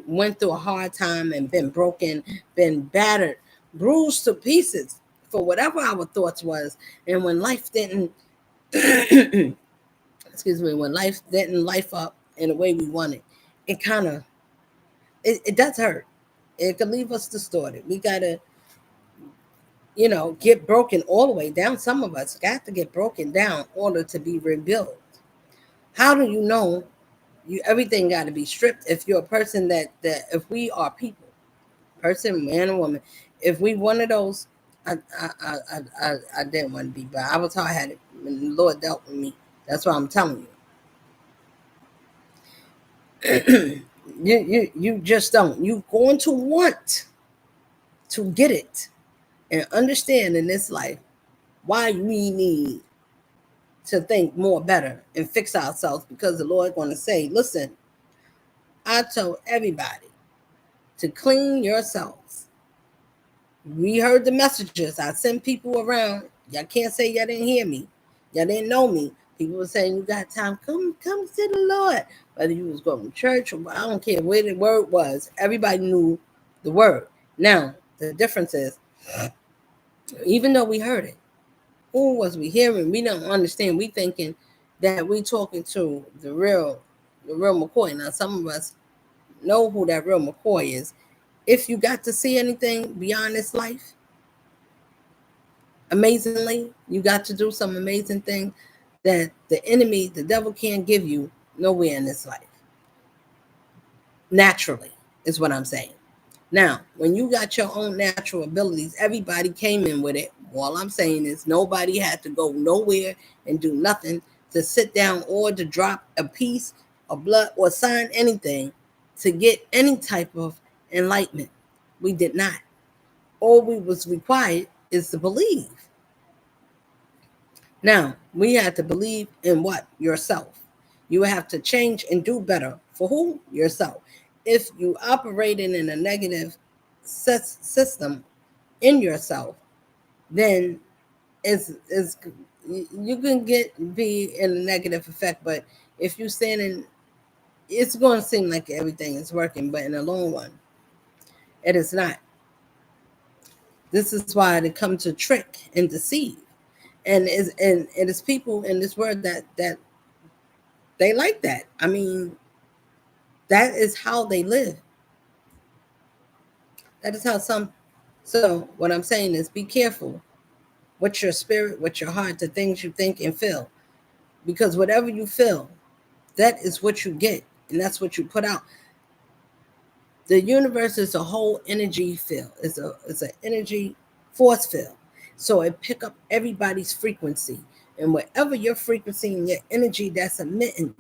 went through a hard time and been broken, been battered, bruised to pieces for whatever our thoughts was. And when life didn't, excuse me, when life didn't life up in the way we wanted, it kind of, it does hurt. It could leave us distorted. We gotta, get broken all the way down. Some of us got to get broken down in order to be rebuilt. How do you know? Everything got to be stripped. If you're a person that if we are people, person, man or woman, if we one of those, I didn't want to be, but I was how I had it. When the Lord dealt with me. That's what I'm telling you. You just don't. You're going to want to get it and understand in this life why we need to think more better and fix ourselves, because the Lord going to say, listen, I told everybody to clean yourselves. We heard the messages. I sent people around. Y'all can't say y'all didn't hear me. Y'all didn't know me. People were saying, you got time, come to the Lord. Whether you was going to church or I don't care where the word was. Everybody knew the word. Now, the difference is, even though we heard it, who was we hearing? We don't understand. We thinking that we talking to the real McCoy. Now, some of us know who that real McCoy is. If you got to see anything beyond this life, amazingly, you got to do some amazing things that the enemy, the devil, can't give you nowhere in this life. Naturally, is what I'm saying. Now, when you got your own natural abilities, everybody came in with it. All I'm saying is nobody had to go nowhere and do nothing to sit down or to drop a piece of blood or sign anything to get any type of enlightenment. We did not. All we was required is to believe. Now, we had to believe in what? Yourself. You have to change and do better. For who? Yourself. If you operating in a negative system in yourself, then it's you can be in a negative effect. But if you stand in, it's going to seem like everything is working, but in the long run, it is not. This is why they come to trick and deceive, and it is people in this world that they like that. I mean, that is how they live. That is how some. So what I'm saying is, be careful with your spirit, with your heart, the things you think and feel, because whatever you feel, that is what you get, and that's what you put out. The universe is a whole energy field. It's an energy force field. So it pick up everybody's frequency, and whatever your frequency and your energy that's emitting,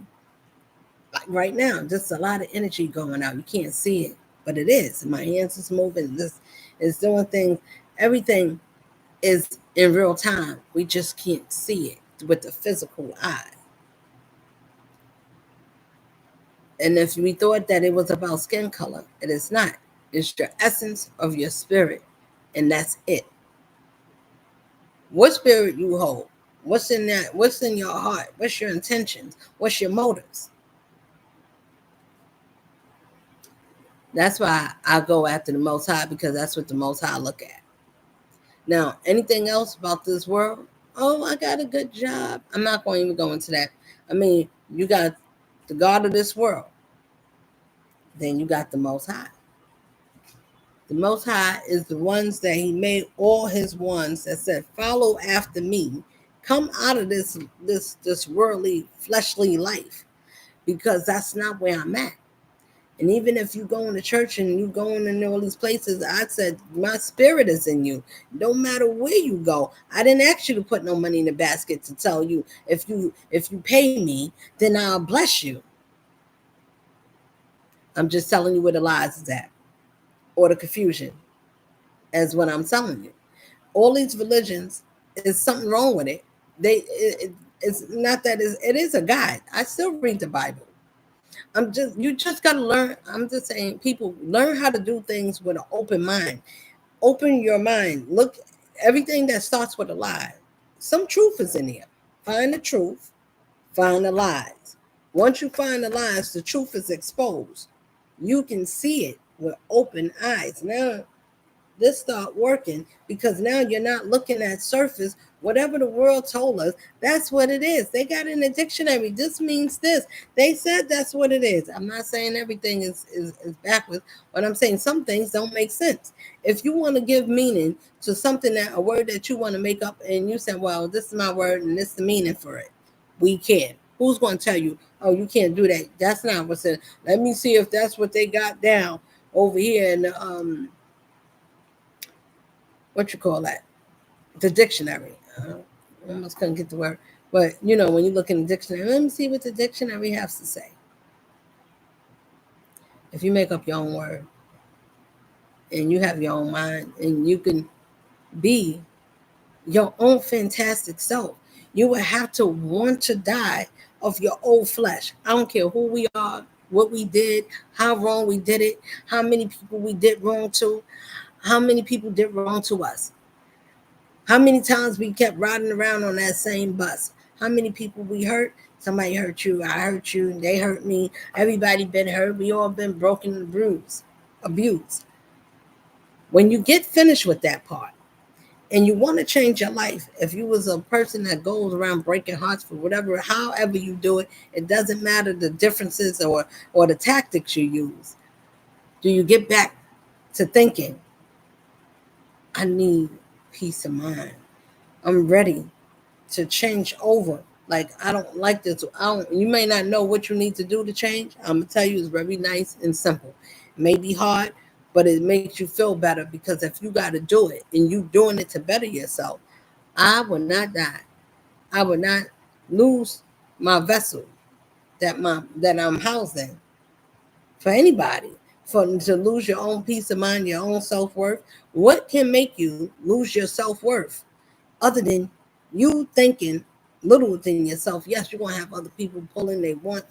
like right now, just a lot of energy going out. You can't see it, but it is. My hands is moving. This is doing things. Everything is in real time. We just can't see it with the physical eye. And if we thought that it was about skin color, it is not. It's your essence of your spirit, and that's it. What spirit you hold? What's in that? What's in your heart? What's your intentions? What's your motives? That's why I go after the Most High, because that's what the Most High look at. Now, anything else about this world? Oh, I got a good job. I'm not going to even go into that. I mean, you got the God of this world. Then you got the Most High. The Most High is the ones that He made all His ones that said, "Follow after me. Come out of this worldly, fleshly life, because that's not where I'm at." And even if you go into church and you going in all these places, I said, my spirit is in you. No matter where you go. I didn't ask you to put no money in the basket to tell you, if you pay me, then I'll bless you. I'm just telling you where the lies is at, or the confusion, as what I'm telling you. All these religions, is something wrong with it. It's not that it is a guide. I still read the Bible. You just gotta learn. I'm just saying, people learn how to do things with an open mind. Open your mind. Look, everything that starts with a lie. Some truth is in here. Find the truth, find the lies. Once you find the lies, the truth is exposed. You can see it with open eyes. Now this start working because now you're not looking at surface. Whatever the world told us, that's what it is. They got in the dictionary. This means this. They said that's what it is. I'm not saying everything is backwards, but I'm saying some things don't make sense. If you want to give meaning to something, that a word that you want to make up, and you say, well, this is my word and this is the meaning for it, we can. Who's going to tell you, oh, you can't do that? That's not what's in. Let me see if that's what they got down over here in the what you call that, the dictionary. I almost couldn't get the word, but when you look in the dictionary, let me see what the dictionary has to say. If you make up your own word and you have your own mind and you can be your own fantastic self, you would have to want to die of your old flesh. I don't care who we are, what we did, how wrong we did it, how many people we did wrong to, how many people did wrong to us. How many times we kept riding around on that same bus? How many people we hurt? Somebody hurt you, I hurt you, they hurt me. Everybody been hurt. We all been broken and bruised, abused. When you get finished with that part and you want to change your life, if you was a person that goes around breaking hearts for whatever, however you do it, it doesn't matter the differences or the tactics you use. Do you get back to thinking, I need peace of mind. I'm ready to change over. Like, I don't like this. You may not know what you need to do to change. I'm gonna tell you, it's very nice and simple. It may be hard, but it makes you feel better, because if you got to do it and you doing it to better yourself, I would not die. I would not lose my vessel that I'm housed in for anybody. For to lose your own peace of mind, your own self worth. What can make you lose your self worth other than you thinking little within yourself? Yes, you're gonna have other people pulling, they want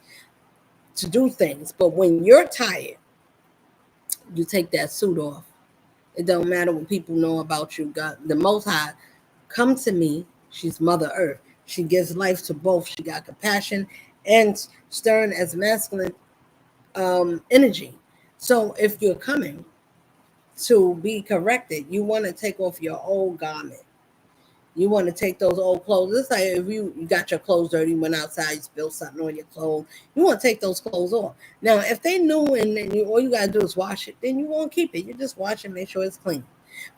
to do things, but when you're tired, you take that suit off. It don't matter what people know about you. God, the Most High, come to me. She's Mother Earth. She gives life to both. She got compassion and stern as masculine energy. So if you're coming to be corrected, you want to take off your old garment. You want to take those old clothes. It's like if you got your clothes dirty, went outside, you spilled something on your clothes. You want to take those clothes off. Now, if they new and then all you got to do is wash it, then you won't keep it. You just wash it, make sure it's clean.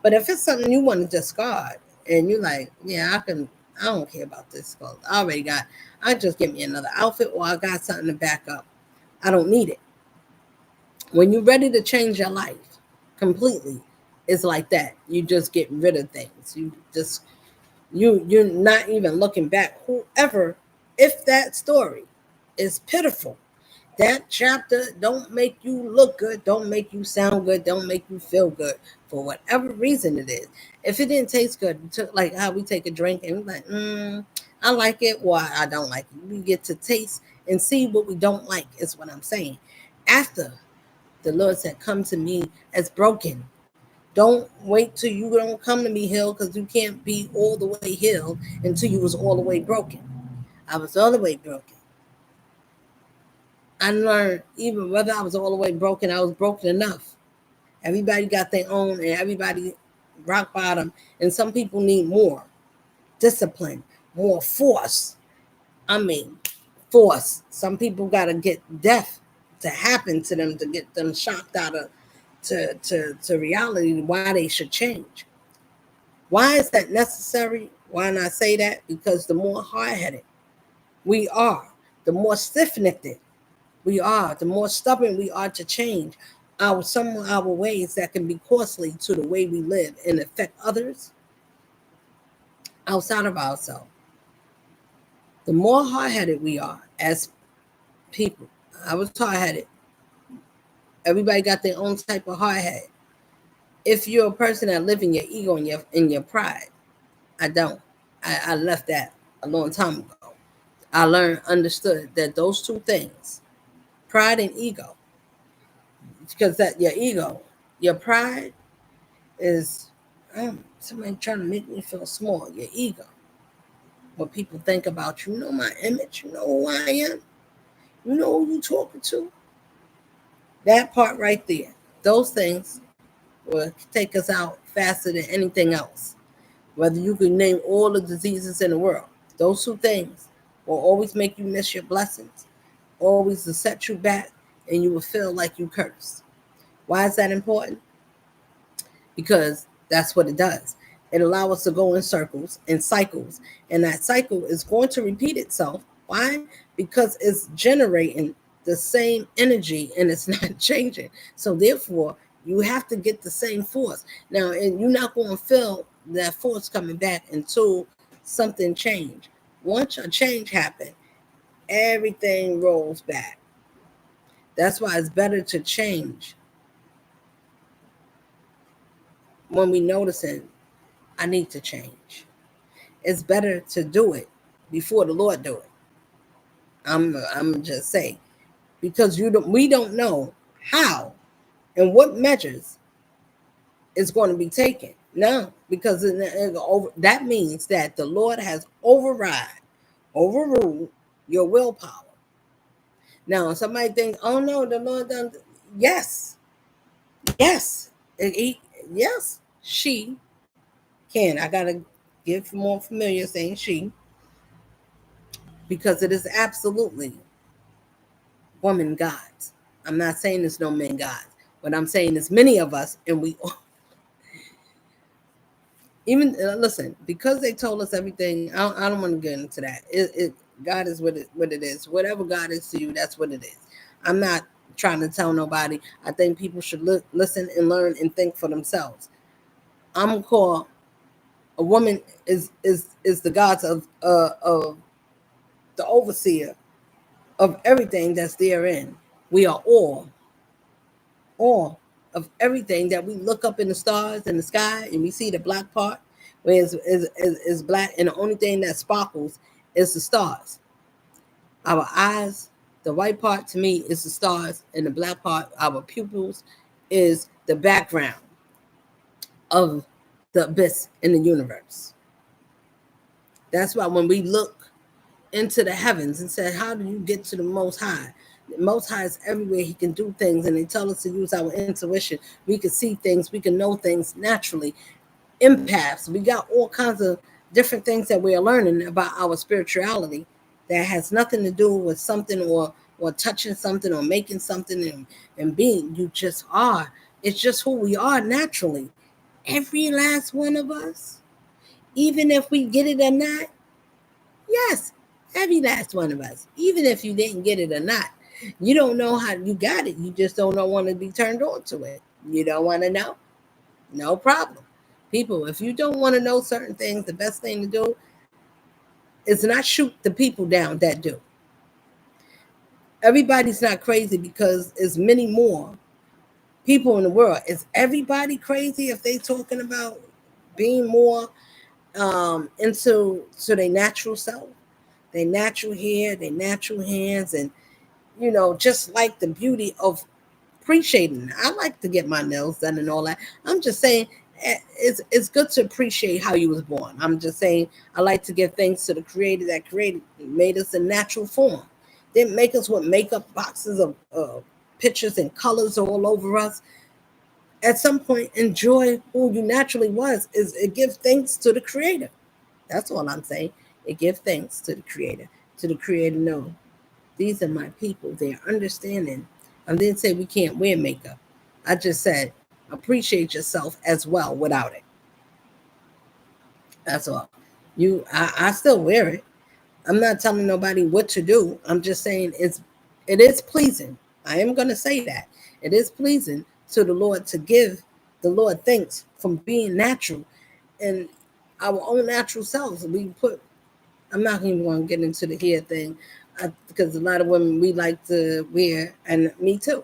But if it's something you want to discard and you're like, yeah, I don't care about this clothes. I just get me another outfit, or I got something to back up. I don't need it. When you're ready to change your life completely, it's like that. You just get rid of things. You're not even looking back. Whoever, if that story is pitiful, that chapter don't make you look good, don't make you sound good, don't make you feel good, for whatever reason it is. If it didn't taste good, like how we take a drink and we're like, I like it, or I don't like it. We get to taste and see what we don't like, is what I'm saying. After the Lord said, come to me as broken. Don't wait till you don't come to me healed, because you can't be all the way healed until you was all the way broken. I was all the way broken. I learned even whether I was all the way broken, I was broken enough. Everybody got their own, and everybody rock bottom. And some people need more discipline, more force. I mean, force. Some people got to get death to happen to them to get them shocked out of to reality, why they should change. Why is that necessary? Why not say that? Because the more hard-headed we are, the more stiff-necked we are, the more stubborn we are to change some of our ways that can be costly to the way we live and affect others outside of ourselves. The more hard-headed we are as people. I was hard-headed. Everybody got their own type of hard-head. If you're a person that live in your ego and your pride, I don't. I left that a long time ago. I understood that those two things, pride and ego, because that your ego, your pride is somebody trying to make me feel small. Your ego, what people think about you. You know my image. You know who I am. You know who you talking to. That part right there, those things will take us out faster than anything else. Whether you can name all the diseases in the world, those two things will always make you miss your blessings, always to set you back, and you will feel like you cursed. Why is that important? Because that's what it does. It allows us to go in circles and cycles, and that cycle is going to repeat itself. Why? Because it's generating the same energy and it's not changing. So therefore, you have to get the same force. Now, and you're not going to feel that force coming back until something change. Once a change happens, everything rolls back. That's why it's better to change when we noticing I need to change. It's better to do it before the Lord do it. I'm just saying, because we don't know how and what measures is going to be taken. No, because that means that the Lord has overruled your willpower. Now, somebody think, oh no, the Lord done. Yes, yes, yes, she can. I gotta get more familiar saying she, because it is absolutely woman gods. I'm not saying there's no men gods, but I'm saying there's many of us, and we all, even listen, because they told us everything. I don't want to get into that. God is what it is. Whatever God is to you, that's what it is. I'm not trying to tell nobody. I think people should listen and learn and think for themselves. I'm called a woman is the gods of the overseer of everything that's therein. We are all of everything that we look up in the stars in the sky and we see the black part where is black, and the only thing that sparkles is the stars. Our eyes, the white part to me is the stars, and the black part, our pupils, is the background of the abyss in the universe. That's why when we look into the heavens and say, how do you get to the Most High? The Most High is everywhere. He can do things, and they tell us to use our intuition. We can see things. We can know things naturally. Empaths. We got all kinds of different things that we are learning about our spirituality that has nothing to do with something or touching something or making something and being. You just are. It's just who we are naturally. Every last one of us, even if we get it or not, yes, every last one of us, even if you didn't get it or not, you don't know how you got it. You just don't want to be turned on to it. You don't want to know? No problem. People, if you don't want to know certain things, the best thing to do is not shoot the people down that do. Everybody's not crazy because there's many more people in the world. Is everybody crazy if they talking about being more into their natural self, their natural hair, their natural hands, and just like the beauty of appreciating. I like to get my nails done and all that. I'm just saying it's good to appreciate how you was born. I'm just saying I like to give thanks to the creator that created made us in natural form. Didn't make us with makeup boxes of pictures and colors all over us. At some point, enjoy who you naturally was. Is it give thanks to the creator. That's all I'm saying. It give thanks to the creator. To the creator, no. These are my people. They're understanding. I didn't say we can't wear makeup. I just said appreciate yourself as well without it. That's all. I still wear it. I'm not telling nobody what to do. I'm just saying it is pleasing. I am gonna say that. It is pleasing to the Lord to give the Lord thanks from being natural and our own natural selves. I'm not even going to get into the hair thing because a lot of women we like to wear, and me too.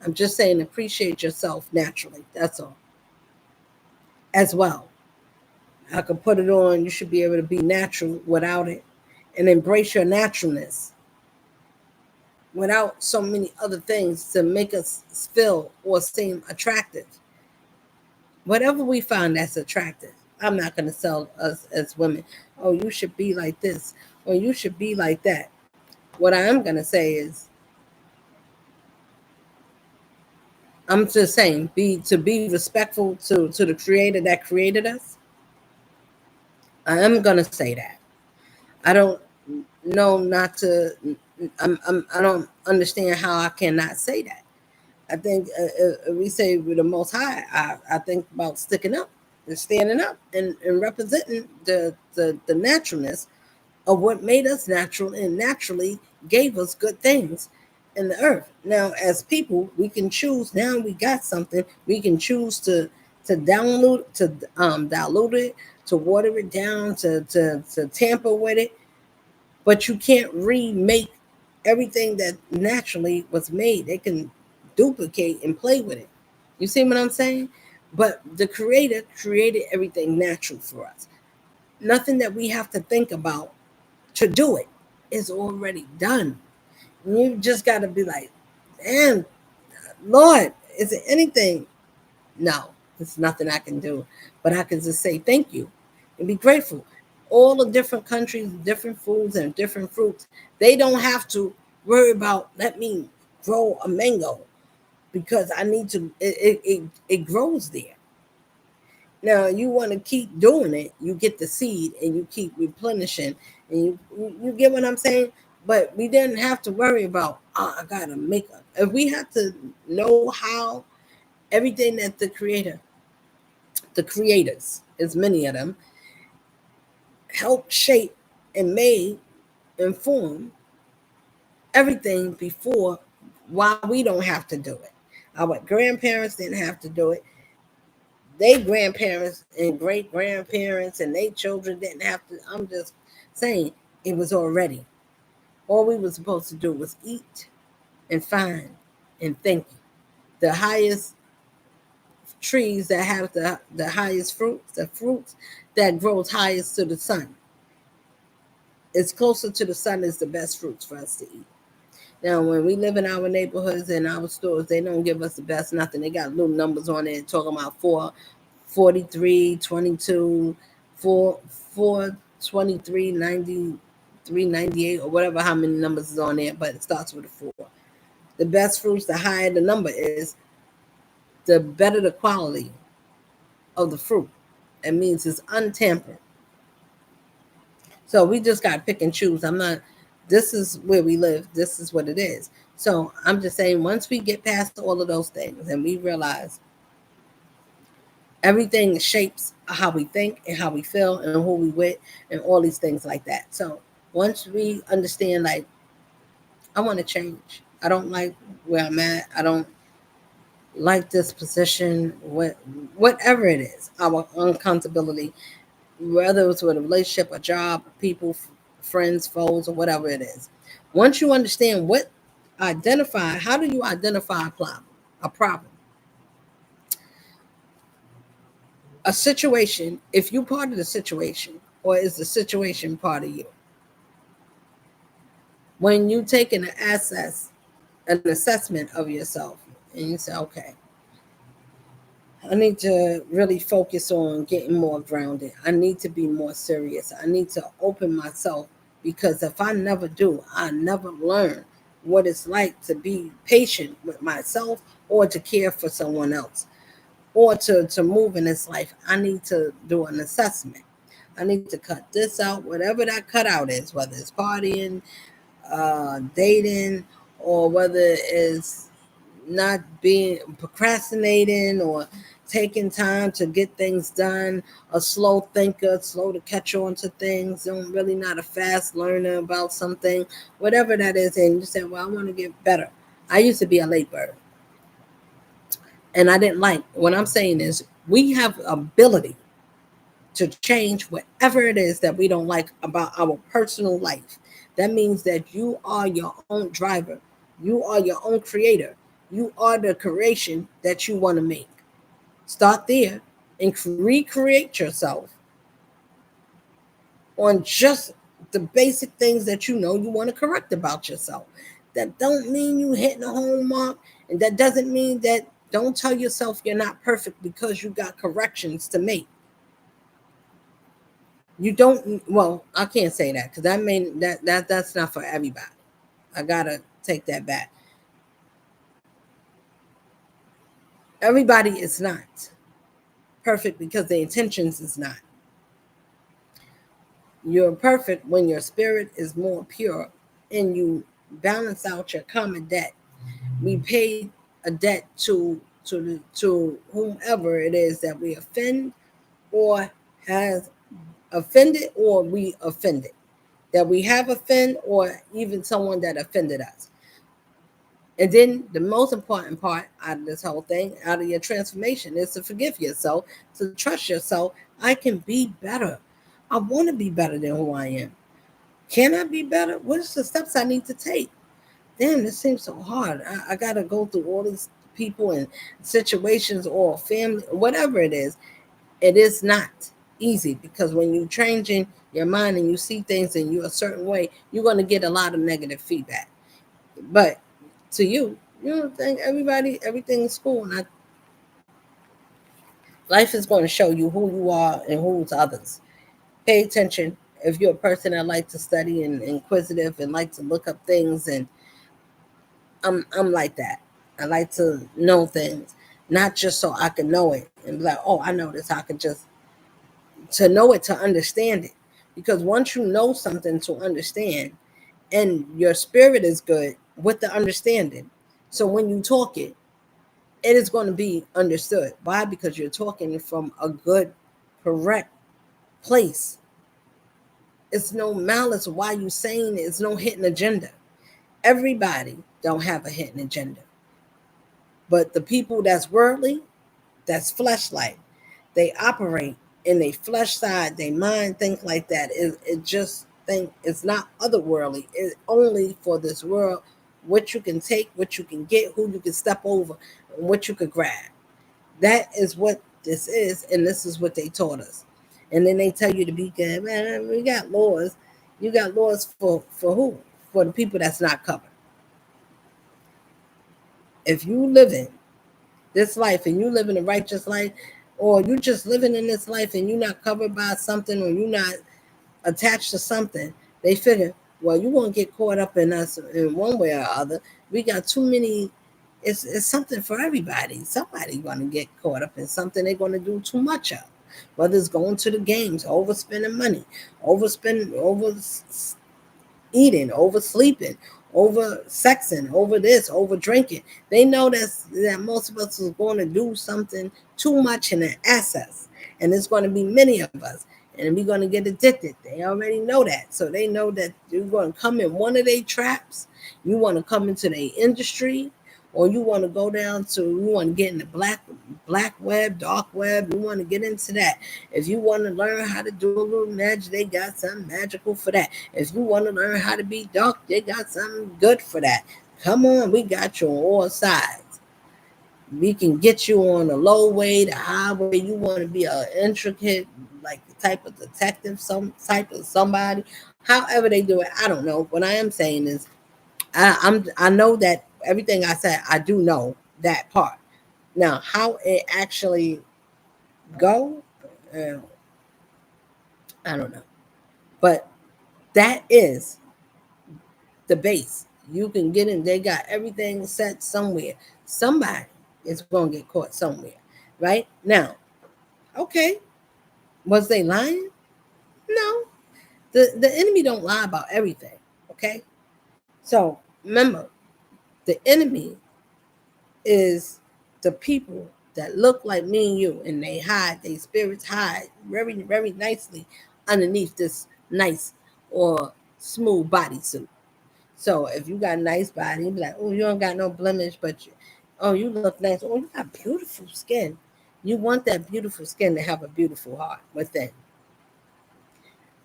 I'm just saying appreciate yourself naturally. That's all. As well. I can put it on. You should be able to be natural without it and embrace your naturalness without so many other things to make us feel or seem attractive. Whatever we find that's attractive. I'm not going to sell us as women, oh, you should be like this or you should be like that. What I am going to say is I'm just saying, be respectful to the creator that created us. I am gonna say that. I don't know not to. I don't understand how I cannot say that. I think we say with the Most High. I think about sticking up and standing up and representing the naturalness of what made us natural and naturally gave us good things in the earth. Now, as people, we can choose. Now we got something. We can choose to download to dilute it, to water it down, to tamper with it. But you can't remake everything that naturally was made. They can duplicate and play with it. You see what I'm saying? But the creator created everything natural for us. Nothing that we have to think about to do it is already done. You just got to be like, damn, Lord, is it anything? No, it's nothing I can do. But I can just say thank you and be grateful. All the different countries, different foods, and different fruits, they don't have to worry about, let me grow a mango because I need to, it grows there. Now you want to keep doing it, you get the seed and you keep replenishing, and you get what I'm saying. But we didn't have to worry about, oh, I gotta make a. If we had to know how everything that the creators, as many of them, helped shape and made and form everything before, why we don't have to do it. Our grandparents didn't have to do it. They grandparents and great grandparents and they children didn't have to. I'm just saying it was already. All we were supposed to do was eat and find and think. The highest trees that have the highest fruits, the fruits that grows highest to the sun. It's closer to the sun is the best fruits for us to eat. Now, when we live in our neighborhoods and our stores, they don't give us the best nothing. They got little numbers on it talking about 443, 22, 423, 93, 98, or whatever, how many numbers is on there, but it starts with a 4. The best fruits, the higher the number is, the better the quality of the fruit. It means it's untampered. So we just got to pick and choose. I'm not, this is where we live. This is what it is. So I'm just saying, once we get past all of those things and we realize everything shapes how we think and how we feel and who we with and all these things like that. So once we understand, like, I want to change. I don't like where I'm at. I don't like this position, whatever it is, our uncomfortability, whether it's with a relationship, a job, people, friends, foes, or whatever it is. Once you understand how do you identify a problem? A problem, a situation. If you part of the situation, or is the situation part of you? When you take an assessment of yourself, and you say, okay, I need to really focus on getting more grounded. I need to be more serious. I need to open myself, because if I never do, I never learn what it's like to be patient with myself or to care for someone else or to move in this life. I need to do an assessment. I need to cut this out, whatever that cutout is, whether it's partying, dating, or whether it's not being procrastinating or taking time to get things done, a slow thinker, slow to catch on to things, don't really not a fast learner about something, whatever that is. And you say, well, I want to get better. I used to be a late bird, and I didn't like, what I'm saying is we have ability to change whatever it is that we don't like about our personal life. That means that you are your own driver. You are your own creator. You are the creation that you want to make. Start there and recreate yourself on just the basic things that you know you want to correct about yourself. That don't mean you hitting a home mark, and that doesn't mean that, don't tell yourself you're not perfect because you got corrections to make. You don't, well, I can't say that because that mean that's not for everybody. I gotta take that back. Everybody is not perfect because the intentions is not. You're perfect when your spirit is more pure and you balance out your common debt. We paid a debt to whomever it is that we offend or has offended or we offended. That we have offended or even someone that offended us. And then the most important part out of this whole thing, out of your transformation, is to forgive yourself, to trust yourself. I can be better. I want to be better than who I am. Can I be better? What's the steps I need to take? Damn, this seems so hard. I got to go through all these people and situations or family, whatever it is. It is not easy because when you're changing your mind and you see things in you a certain way, you're going to get a lot of negative feedback. But to you, you don't think everything is cool. And life is going to show you who you are and who's others. Pay attention. If you're a person that likes to study and inquisitive and like to look up things, and I'm like that. I like to know things, not just so I can know it and be like, oh, I know this. I can just to know it to understand it. Because once you know something to understand, and your spirit is good with the understanding, so when you talk it, it is going to be understood. Why? Because you're talking from a good, correct place. It's no malice. Why you saying it? It's no hidden agenda. Everybody don't have a hidden agenda. But the people that's worldly, that's fleshlight, they operate in a flesh side, they mind think like that. It just think it's not otherworldly. It's only for this world, what you can take, what you can get, who you can step over, and what you could grab. That is what this is, and this is what they taught us. And then they tell you to be good. Man, we got laws. You got laws for who? For the people that's not covered. If you live in this life and you live in a righteous life, or you just living in this life and you're not covered by something, or you're not attached to something, they figure, well, you're gonna get caught up in us in one way or other. We got too many. It's something for everybody. Somebody gonna get caught up in something they're gonna do too much of. Whether it's going to the games, overspending money, overspending, over eating, oversleeping, over sexing, over this, over drinking. They know that most of us is going to do something too much in an excess, and there's going to be many of us, and we're going to get addicted. They already know that, so they know that you're going to come in one of their traps. You want to come into their industry, or you want to go down to you want to get in the black web, dark web. You want to get into that. If you want to learn how to do a little magic, they got something magical for that. If you want to learn how to be dark, they got something good for that. Come on, we got you on all sides. We can get you on the low way, the high way. You want to be an intricate, like the type of detective, some type of somebody. However they do it, I don't know. What I am saying is, I know that everything I said, I do know that part. Now, how it actually go, uh, I don't know. But that is the base. You can get in. They got everything set somewhere. Somebody is going to get caught somewhere, right? Now, okay, was they lying? No. The enemy don't lie about everything, okay? So remember, the enemy is the people that look like me and you, and they hide, their spirits hide very, very nicely underneath this nice or smooth bodysuit. So if you got a nice body, you be like, oh, you don't got no blemish, but oh, you look nice. Oh, you got beautiful skin. You want that beautiful skin to have a beautiful heart within.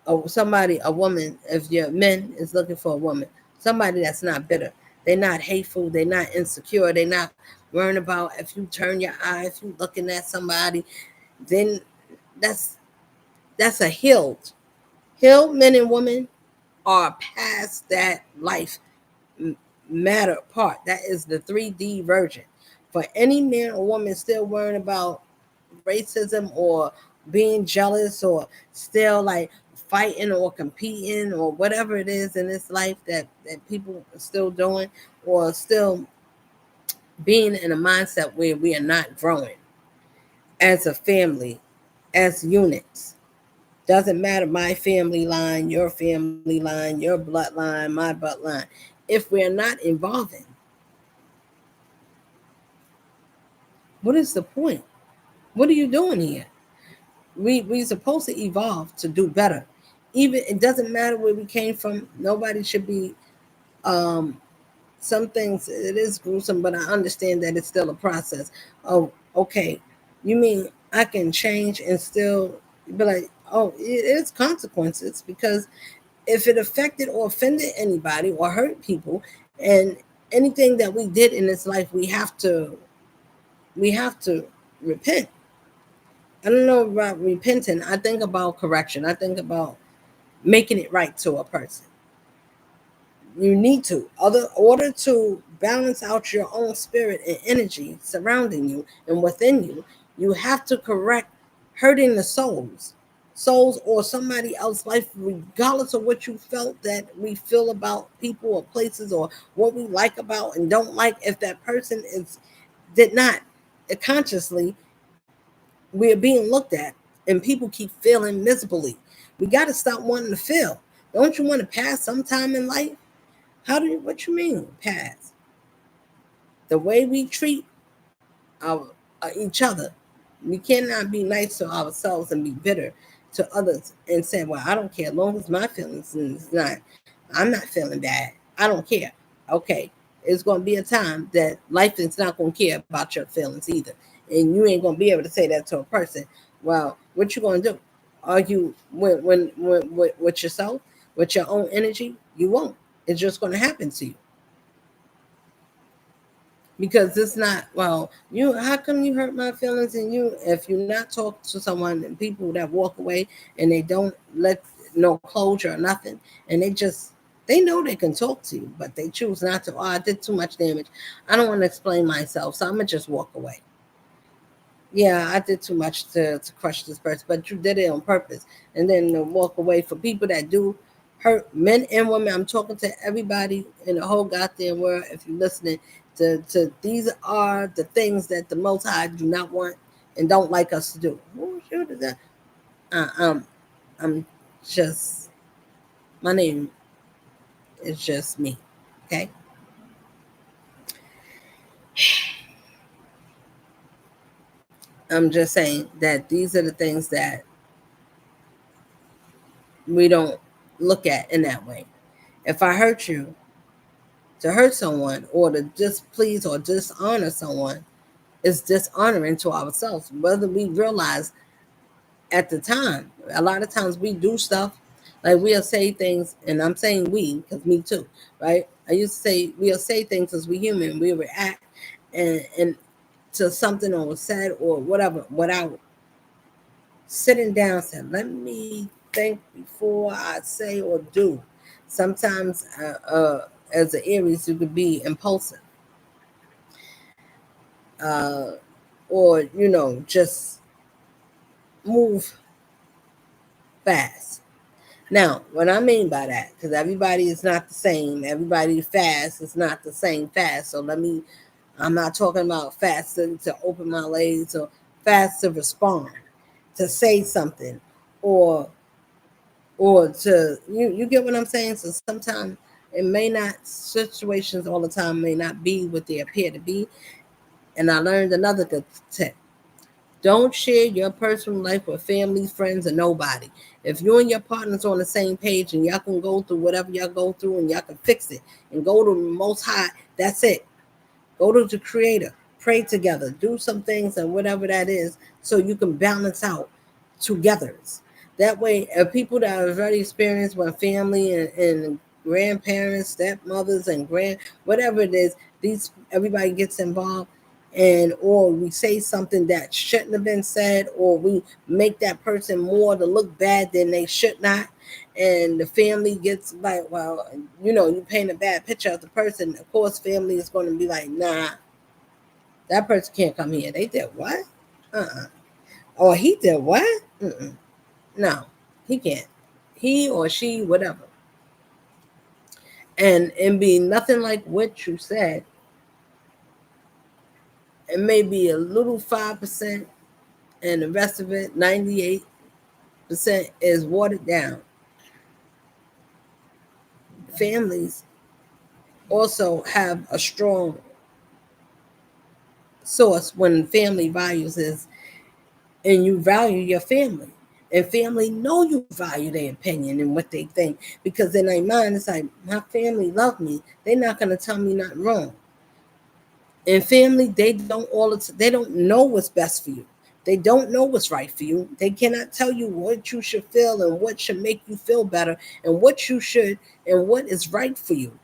Or somebody, a woman, if your men is looking for a woman, somebody that's not bitter. They're not hateful. They're not insecure. They're not worrying about if you turn your eye, if you looking at somebody, then that's that's a healed men and women are past that life matter part. That is the 3D version. For any man or woman still worrying about racism or being jealous or still like fighting or competing or whatever it is in this life that people are still doing or still being in a mindset where we are not growing as a family, as units. Doesn't matter my family line, your family line, your bloodline, my bloodline. If we're not evolving, what is the point? What are you doing here? We supposed to evolve to do better. Even it doesn't matter where we came from. Nobody should be. Um, some things it is gruesome, but I understand that it's still a process. Oh, okay. You mean I can change and still be like, oh, it is consequences because if it affected or offended anybody or hurt people, and anything that we did in this life, we have to repent. I don't know about repenting. I think about correction. I think about making it right to a person. You need to, other order to balance out your own spirit and energy surrounding you and within you. You have to correct hurting the souls or somebody else's life, regardless of what you felt that we feel about people or places or what we like about and don't like. If that person is did not consciously, we're being looked at, and people keep feeling miserably. We got to stop wanting to feel. Don't you want to pass sometime in life? How do you, what you mean pass? The way we treat our each other, we cannot be nice to ourselves and be bitter to others and say, "Well, I don't care as long as my feelings is not. I'm not feeling bad. I don't care." Okay, it's going to be a time that life is not going to care about your feelings either, and you ain't going to be able to say that to a person. Well, what you going to do? Argue with yourself, with your own energy? You won't. It's just going to happen to you because it's not, well, you, how come you hurt my feelings? And you, if you not talk to someone and people that walk away and they don't let no closure or nothing, and they know they can talk to you, but they choose not to. Oh, I did too much damage, I don't want to explain myself, so I'm gonna just walk away. Yeah, I did too much to crush this person, but you did it on purpose. And then to walk away. For people that do hurt, men and women, I'm talking to everybody in the whole goddamn world. If you're listening, to these are the things that the Most High do not want and don't like us to do. Who sure does that? Uh, um, I'm just, my name is just me. Okay. I'm just saying that these are the things that we don't look at in that way. If I hurt you, to hurt someone or to displease or dishonor someone is dishonoring to ourselves, whether we realize at the time. A lot of times we do stuff like we'll say things, and I'm saying we because me too, right? I used to say we'll say things as we human, we react and to something or was said or whatever without sitting down saying, let me think before I say or do. Sometimes as an Aries, you could be impulsive, uh, or just move fast. Now, what I mean by that, because everybody is not the same, everybody fast is not the same fast. So I'm not talking about fast to open my legs or fast to respond, to say something, or to you get what I'm saying. So sometimes it may not, situations all the time may not be what they appear to be. And I learned another good tip. Don't share your personal life with family, friends, or nobody. If you and your partner's on the same page and y'all can go through whatever y'all go through and y'all can fix it and go to the Most High, that's it. Go to the Creator, pray together, do some things and whatever that is, so you can balance out together. That way, people that have already experienced with family and grandparents, stepmothers, and whatever it is, these everybody gets involved, and or we say something that shouldn't have been said, or we make that person more to look bad than they should not, and the family gets like, well, you paint a bad picture of the person. Of course, family is going to be like, nah, that person can't come here. They did what? Or he did what? No, he can't. He or she, whatever. And be nothing like what you said it may be a little 5%, and the rest of it, 98%, is watered down. Families also have a strong source when family values is, and you value your family. And family know you value their opinion and what they think, because in their mind it's like, my family love me. They're not gonna tell me nothing wrong. And family, they don't know what's best for you. They don't know what's right for you. They cannot tell you what you should feel and what should make you feel better and what you should and what is right for you.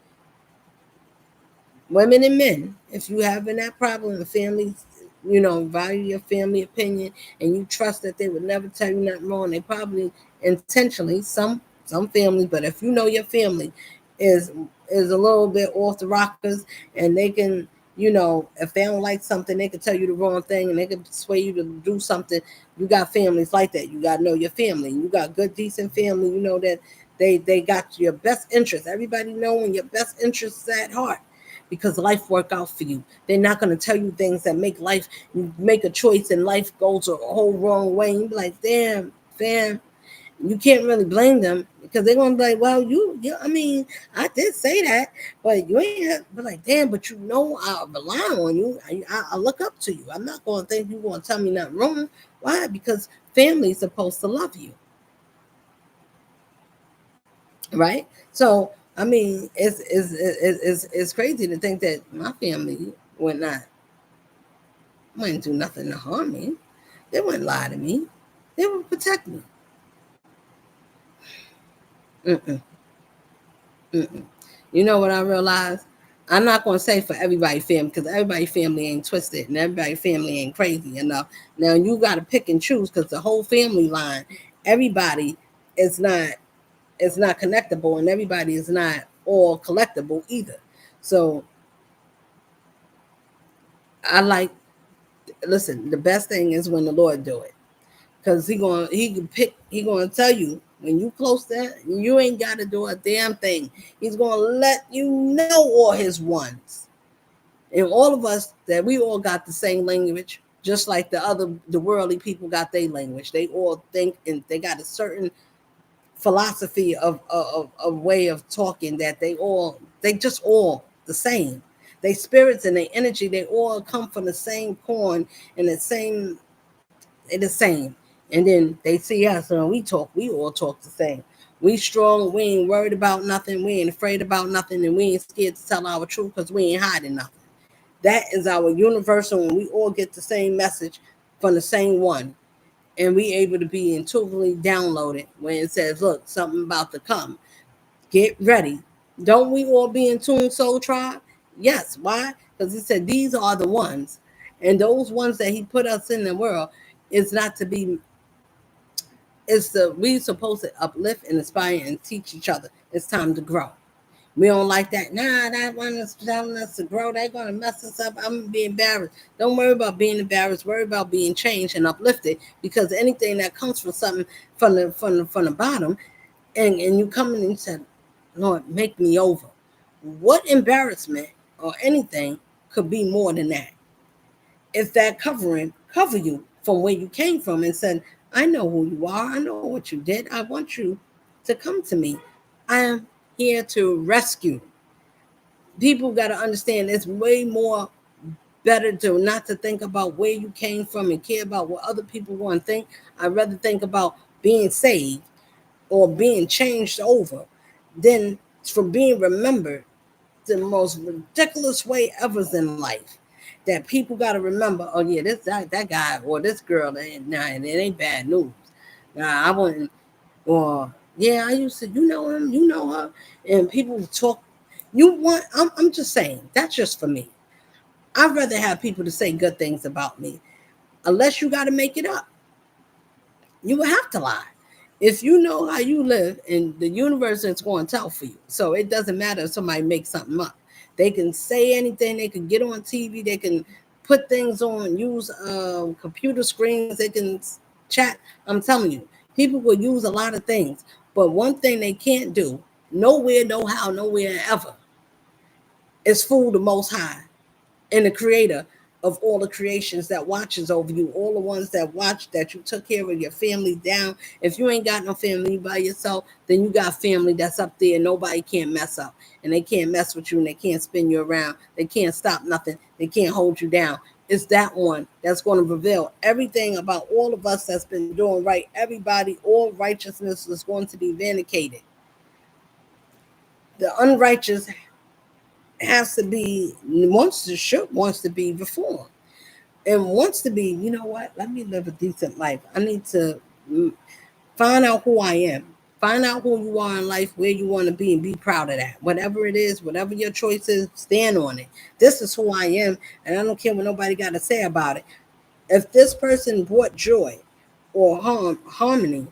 Women and men, if you having that problem in families, value your family opinion and you trust that they would never tell you nothing wrong. They probably intentionally, some families, but if you know your family is a little bit off the rockers, and they can, if they don't like something, they can tell you the wrong thing and they can sway you to do something. You got families like that. You got to know your family. You got good, decent family. You know that they got your best interest. Everybody knowing your best interests at heart, because life work out for you. They're not going to tell you things that make life, you make a choice and life goes a whole wrong way. You be like, damn, fam, you can't really blame them, because they're going to be like, well, I mean, I did say that, but you ain't, but like, damn, but I rely on you. I look up to you. I'm not going to think you're going to tell me nothing wrong. Why? Because family's supposed to love you. Right? So, I mean, it's crazy to think that my family wouldn't do nothing to harm me. They wouldn't lie to me. They would protect me. Mm-mm, mm-mm. You know what I realized? I'm not going to say for everybody family, because everybody family ain't twisted and everybody family ain't crazy enough. Now you got to pick and choose, because the whole family line, everybody is not connectable, and everybody is not all collectible either. So I like, listen, the best thing is when the Lord do it. Because he gonna tell you when you close that, you ain't gotta do a damn thing. He's gonna let you know all his ones. And all of us, that we all got the same language, just like the worldly people got their language. They all think, and they got a certain philosophy of way of talking, that they just all the same. They spirits and their energy, they all come from the same corn and the same. And then they see us and we all talk the same. We strong, we ain't worried about nothing, we ain't afraid about nothing, and we ain't scared to tell our truth, because we ain't hiding nothing. That is our universal, and we all get the same message from the same one. And we able to be intuitively downloaded when it says, look, something about to come. Get ready. Don't we all be in tune, Soul Tribe? Yes. Why? Because he said these are the ones. And those ones that he put us in the world is not to be, we supposed to uplift and inspire and teach each other. It's time to grow. We don't like that. Nah, that one is telling us to grow. They're gonna mess us up. I'm gonna be embarrassed. Don't worry about being embarrassed. Worry about being changed and uplifted. Because anything that comes from something from the bottom, and you come in and said, Lord, make me over. What embarrassment or anything could be more than that? If that covering cover you from where you came from and said, I know who you are. I know what you did. I want you to come to me. I am here to rescue. People got to understand it's way more better to not to think about where you came from and care about what other people want to think. I'd rather think about being saved or being changed over than from being remembered the most ridiculous way ever in life. That people got to remember, oh yeah, that guy or this girl, nah, it ain't bad news. Nah, I wouldn't, or yeah, I used to, you know him, you know her, and people talk. I'm just saying, that's just for me. I'd rather have people to say good things about me, unless you got to make it up. You would have to lie. If you know how you live, and the universe is going to tell for you. So it doesn't matter if somebody makes something up. They can say anything. They can get on TV. They can put things on, use computer screens. They can chat. I'm telling you, people will use a lot of things. But one thing they can't do, nowhere, no how, nowhere ever, is fool the Most High and the Creator of all the creations that watches over you, all the ones that watch, that you took care of your family down. If you ain't got no family by yourself, then you got family that's up there and nobody can't mess up. And they can't mess with you and they can't spin you around. They can't stop nothing. They can't hold you down. It's that one that's going to reveal everything about all of us that's been doing right. Everybody, all righteousness is going to be vindicated. The unrighteous has to be, wants to be reformed, and wants to be, you know what, let me live a decent life. I need to find out who I am. Find out who you are in life, where you want to be, and be proud of that. Whatever it is, whatever your choice is, stand on it. This is who I am, and I don't care what nobody got to say about it. If this person brought joy or harmony,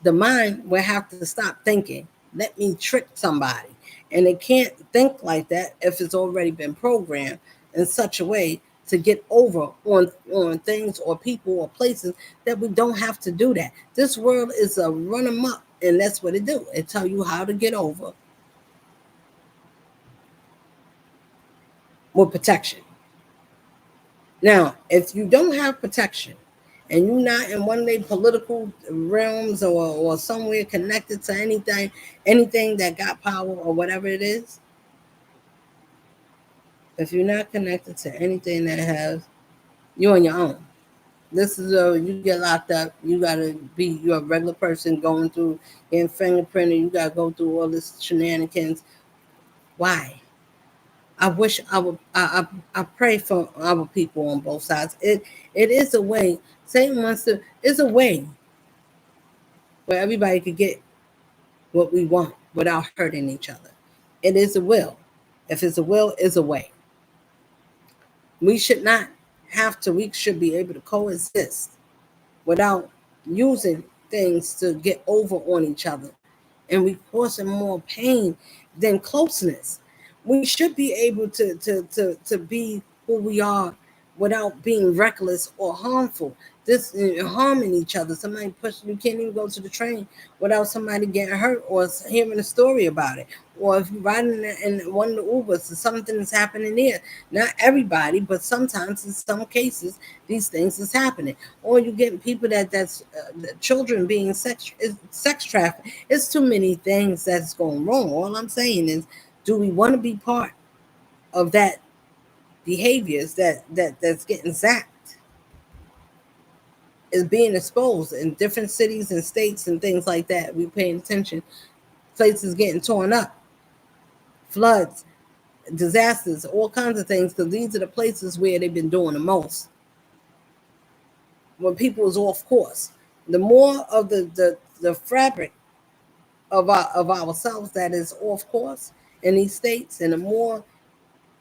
the mind will have to stop thinking, let me trick somebody. And it can't think like that if it's already been programmed in such a way to get over on things or people or places that we don't have to do that. This world is a run 'em up, and that's what it do. It tell you how to get over with protection. Now, if you don't have protection and you're not in one of the political realms or somewhere connected to anything that got power or whatever it is, if you're not connected to anything that has, you're on your own. This is you get locked up. You gotta be, you're a regular person going through getting fingerprinted. You gotta go through all this shenanigans. Why? I wish I would. I pray for our people on both sides. It is a way. Satan wants to. It's a way where everybody could get what we want without hurting each other. It is a will. If it's a will, it's a way. We should not have to. We should be able to coexist without using things to get over on each other, and we causing more pain than closeness. We should be able to be who we are without being reckless or harmful. This harming each other. Somebody pushing, you can't even go to the train without somebody getting hurt or hearing a story about it. Or if you're riding in one of the Ubers and something is happening there. Not everybody, but sometimes in some cases, these things is happening. Or you get people that's children being sex trafficked. It's too many things that's going wrong. All I'm saying is, do we want to be part of that behaviors that's getting zapped, is being exposed in different cities and states and things like that? We paying attention. Places getting torn up, floods, disasters, all kinds of things, because these are the places where they've been doing the most. When people is off course, the more of the fabric of ourselves that is off course in these states, and the more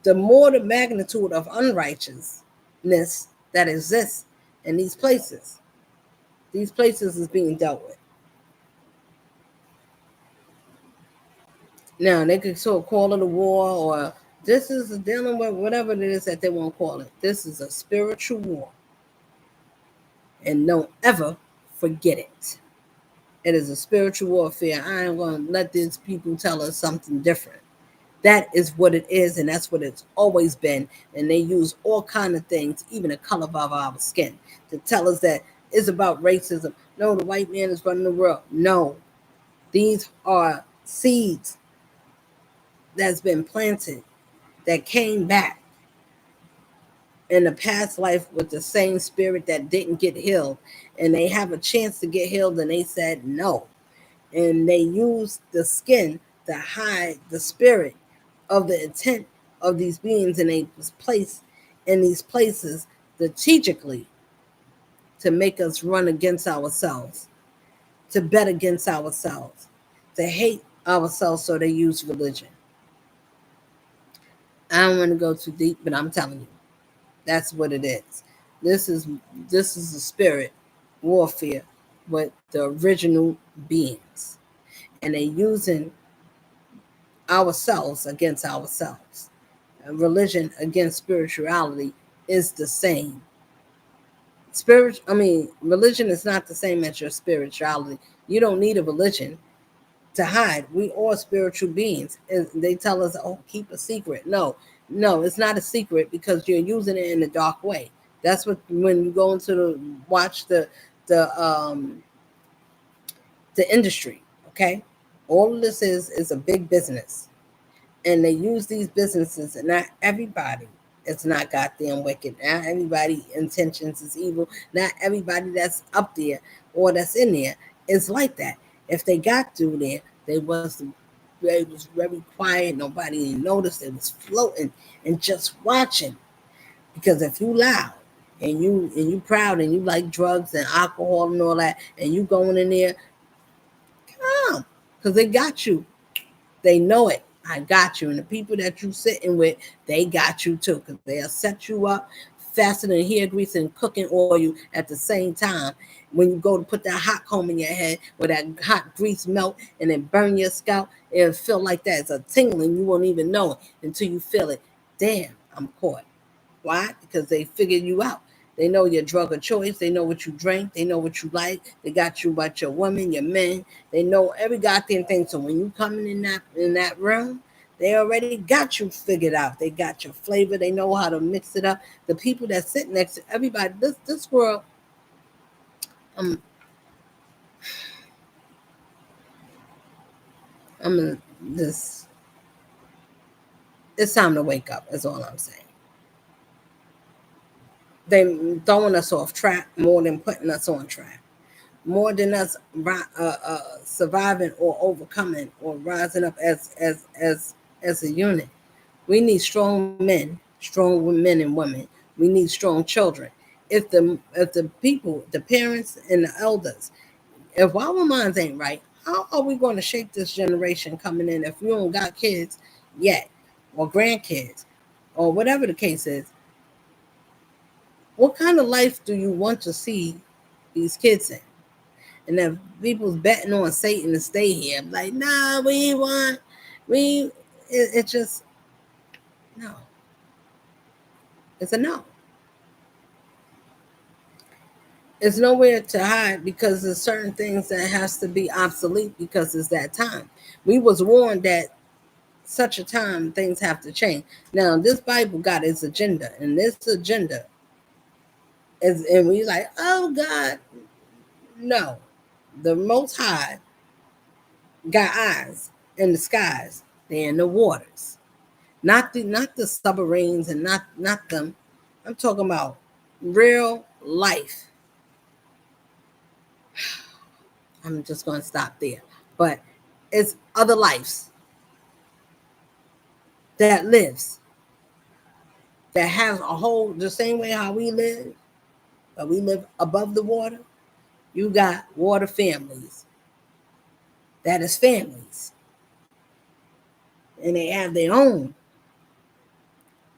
the magnitude of unrighteousness that exists in these places. These places is being dealt with. Now, they could sort of call it a war, or this is dealing with whatever it is that they want to call it. This is a spiritual war. And don't ever forget it. It is a spiritual warfare. I ain't going to let these people tell us something different. That is what it is, and that's what it's always been. And they use all kind of things, even the color of our skin, to tell us that it's about racism. No, the white man is running the world. No, these are seeds that's been planted that came back in the past life with the same spirit that didn't get healed, and they have a chance to get healed, and they said no, and they used the skin to hide the spirit of the intent of these beings, and they was placed in these places strategically to make us run against ourselves, to bet against ourselves, to hate ourselves. So they use religion. I don't want to go too deep, but I'm telling you, that's what it is. This is a spirit warfare with the original beings, and they're using ourselves against ourselves. Religion against spirituality is the same. Religion is not the same as your spirituality. You don't need a religion to hide. We are spiritual beings, and they tell us, "Oh, keep a secret." No, No, it's not a secret because you're using it in a dark way. That's what when you go into the watch the the industry, okay? All of this is a big business. And they use these businesses, and not everybody is not goddamn wicked. Not everybody intentions is evil. Not everybody that's up there or that's in there is like that. If they got through there, they was very quiet. Nobody noticed. They was floating and just watching. Because if you loud and you proud and you like drugs and alcohol and all that, and you going in there, come, because they got you. They know it. I got you. And the people that you sitting with, they got you too. Because they'll set you up faster than hair grease and cooking oil at the same time. When you go to put that hot comb in your head where that hot grease melt and then burn your scalp, it'll feel like that. It's a tingling. You won't even know it until you feel it. Damn, I'm caught. Why? Because they figured you out. They know your drug of choice. They know what you drink. They know what you like. They got you about your women, your men. They know every goddamn thing. So when you coming in that realm, they already got you figured out. They got your flavor. They know how to mix it up. The people that sit next to everybody, this world, I'm I'm this. It's time to wake up. Is all I'm saying. They throwing us off track more than putting us on track. More than us surviving or overcoming or rising up as a unit. We need strong men, strong men and women. We need strong children. If the people, the parents and the elders, if our minds ain't right, how are we going to shape this generation coming in if we don't got kids yet or grandkids or whatever the case is? What kind of life do you want to see these kids in? And if people's betting on Satan to stay here, I'm like, nah, we want, we, it just, no. It's a no. It's nowhere to hide because there's certain things that has to be obsolete because it's that time. We was warned that such a time things have to change. Now this Bible got its agenda, and this agenda is, and we like, oh God, no. The Most High got eyes in the skies, they're in the waters. Not the submarines and not them. I'm talking about real life. I'm just going to stop there. But it's other lives that lives that has a whole the same way how we live, but we live above the water. You got water families that is families, and they have their own.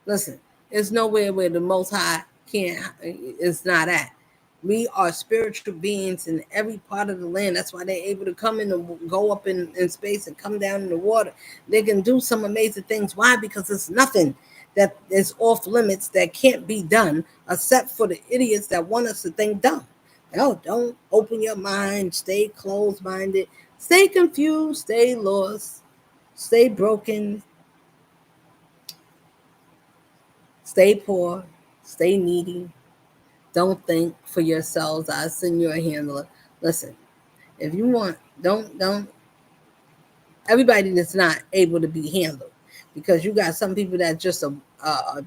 Listen, there's nowhere where the Most High can't is not at. We are spiritual beings in every part of the land. That's why they're able to come in and go up in space and come down in the water. They can do some amazing things. Why? Because there's nothing that is off limits that can't be done, except for the idiots that want us to think dumb. No, don't open your mind. Stay closed minded. Stay confused. Stay lost. Stay broken. Stay poor. Stay needy. Don't think for yourselves. I send you a handler. Listen, if you want, don't. Everybody that's not able to be handled, because you got some people that just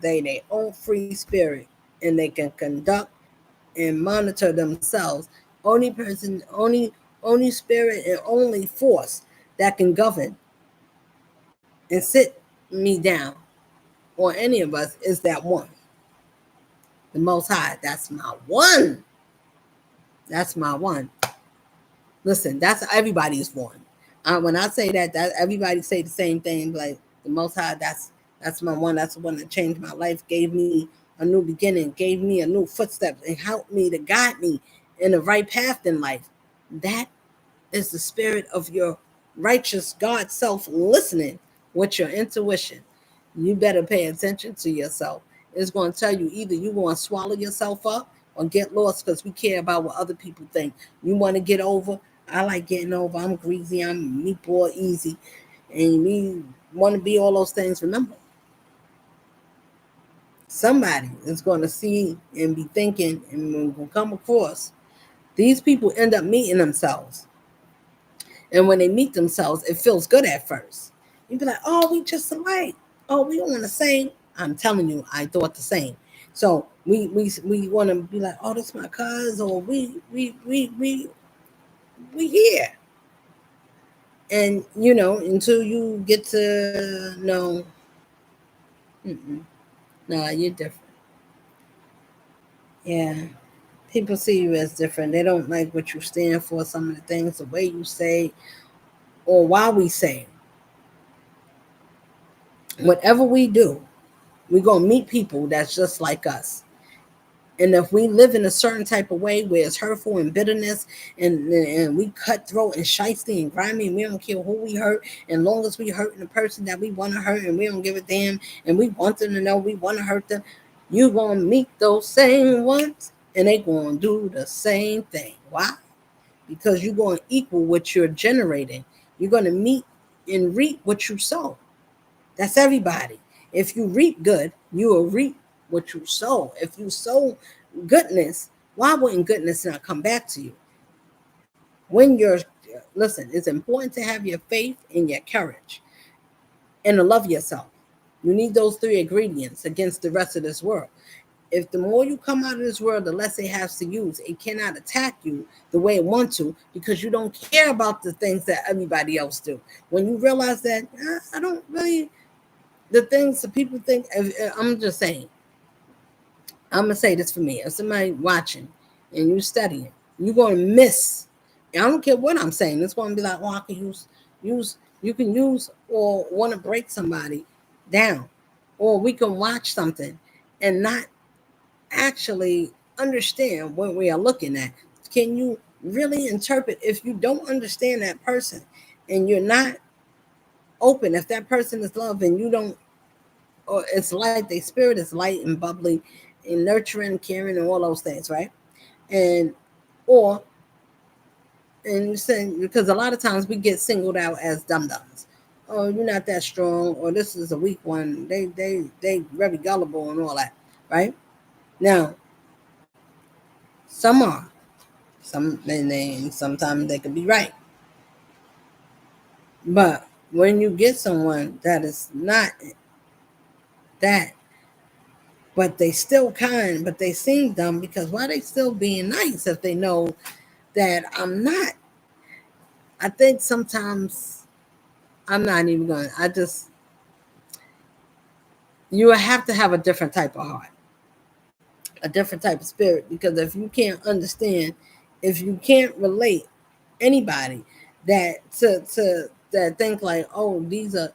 they own free spirit and they can conduct and monitor themselves. Only spirit and only force that can govern and sit me down or any of us is that one, the Most High. That's my one. That's my one. Listen, that's everybody's one. When I say that everybody say the same thing. Like the Most High, that's my one. That's the one that changed my life, gave me a new beginning, gave me a new footsteps, and helped me to guide me in the right path in life. That is the spirit of your righteous God self listening with your intuition. You better pay attention to yourself. It's going to tell you either you're going to swallow yourself up or get lost because we care about what other people think. You want to get over. I like getting over. I'm greasy. I'm meatball easy. And we want to be all those things. Remember, somebody is going to see and be thinking and will come across. These people end up meeting themselves. And when they meet themselves, it feels good at first. You'd be like, oh, we just alike. Oh, we want the same. I'm telling you, I thought the same. So we want to be like, oh, this my cuz, or we here. And until you get to know, nah, you're different. Yeah. People see you as different. They don't like what you stand for, some of the things, the way you say, or why we say. Whatever we do, we're going to meet people that's just like us. And if we live in a certain type of way where it's hurtful and bitterness, and we cutthroat and shiesty and grimy, and we don't care who we hurt, and long as we hurting the person that we want to hurt, and we don't give a damn, and we want them to know we want to hurt them, you going to meet those same ones, and they going to do the same thing. Why? Because you're going to equal what you're generating. You're going to meet and reap what you sow. That's everybody. If you reap good, you will reap what you sow. If you sow goodness, why wouldn't goodness not come back to you? When you're, listen, it's important to have your faith and your courage and to love yourself. You need those three ingredients against the rest of this world. If the more you come out of this world, the less it has to use. It cannot attack you the way it wants to, because you don't care about the things that everybody else do. When you realize that, I don't really, the things that people think, I'm just saying, I'm gonna say this for me. If somebody watching and you studying, you're gonna miss. And I don't care what I'm saying. It's gonna be like, oh, I can use. You can use or want to break somebody down, or we can watch something and not actually understand what we are looking at. Can you really interpret if you don't understand that person and you're not open? If that person is love and you don't, or it's light, their spirit is light and bubbly and nurturing, caring, and all those things, right? And or and saying, because a lot of times we get singled out as dum dums. Oh, you're not that strong, or this is a weak one. They very gullible and all that, right? Now, some are, some and sometimes they can be right, but when you get someone that is not that, but they still kind, but they seem dumb, because why they still being nice if they know that I'm not? I think sometimes I'm not even going. I just, you have to have a different type of heart, a different type of spirit, because if you can't understand, if you can't relate anybody that to that think like, oh, these are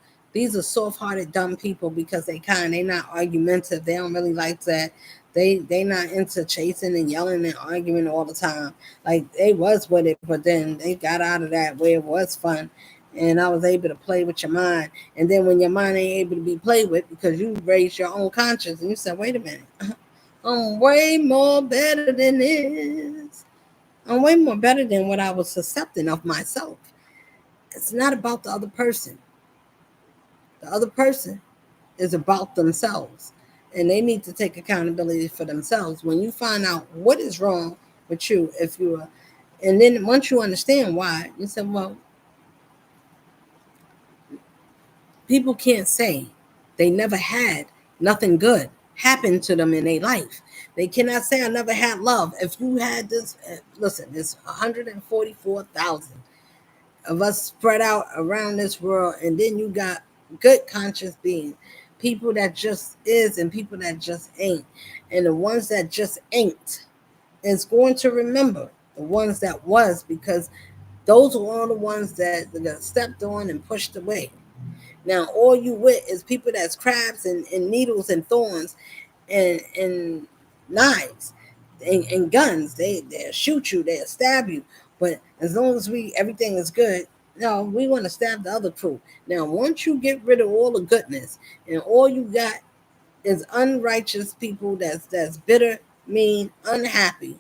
soft-hearted dumb people because they not argumentative, they don't really like that, they not into chasing and yelling and arguing all the time. Like, they was with it, but then they got out of that where it was fun, and I was able to play with your mind. And then when your mind ain't able to be played with because you raised your own conscience and you said, wait a minute, I'm way more better than this. I'm way more better than what I was accepting of myself. It's not about the other person. The other person is about themselves. And they need to take accountability for themselves. When you find out what is wrong with you, if you are, and then once you understand why, you say, well, people can't say they never had nothing good happen to them in their life. They cannot say I never had love. If you had this, listen, there's 144,000 of us spread out around this world, and then you got good conscious beings, people that just is and people that just ain't. And the ones that just ain't is going to remember the ones that was, because those are all the ones that got stepped on and pushed away. Now all you with is people that's crabs and needles and thorns and knives and guns. They'll shoot you, they'll stab you. But as long as we everything is good, no, we want to stab the other crew. Now once you get rid of all the goodness and all you got is unrighteous people that's bitter, mean, unhappy,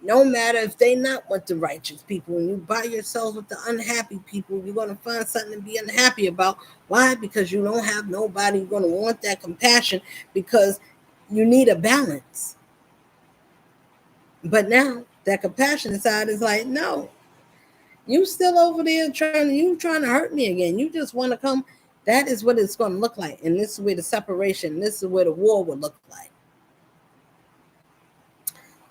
No matter if they not with the righteous people, and you by yourself with the unhappy people, you're gonna find something to be unhappy about. Why? Because you don't have nobody. You're gonna want that compassion because you need a balance. But now that compassionate side is like, no, you still over there trying to hurt me again. You just want to come. That is what it's going to look like, and this is where the separation. This is where the war will look like.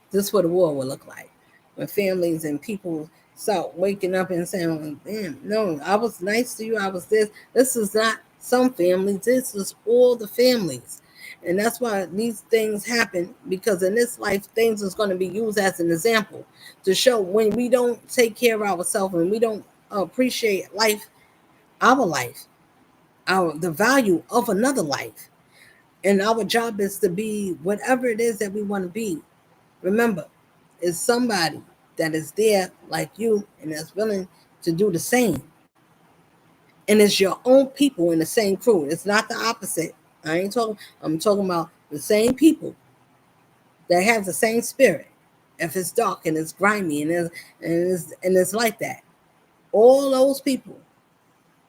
This is what the war will look like when families and people start waking up and saying, "Damn, no, I was nice to you. I was this. This is not some families. This is all the families." And that's why these things happen, because in this life, things is going to be used as an example to show when we don't take care of ourselves and we don't appreciate life, our life, the value of another life. And our job is to be whatever it is that we want to be. Remember, it's somebody that is there like you and that's willing to do the same. And it's your own people in the same crew. It's not the opposite. I'm talking about the same people that have the same spirit. If it's dark and it's grimy and it's like that, all those people,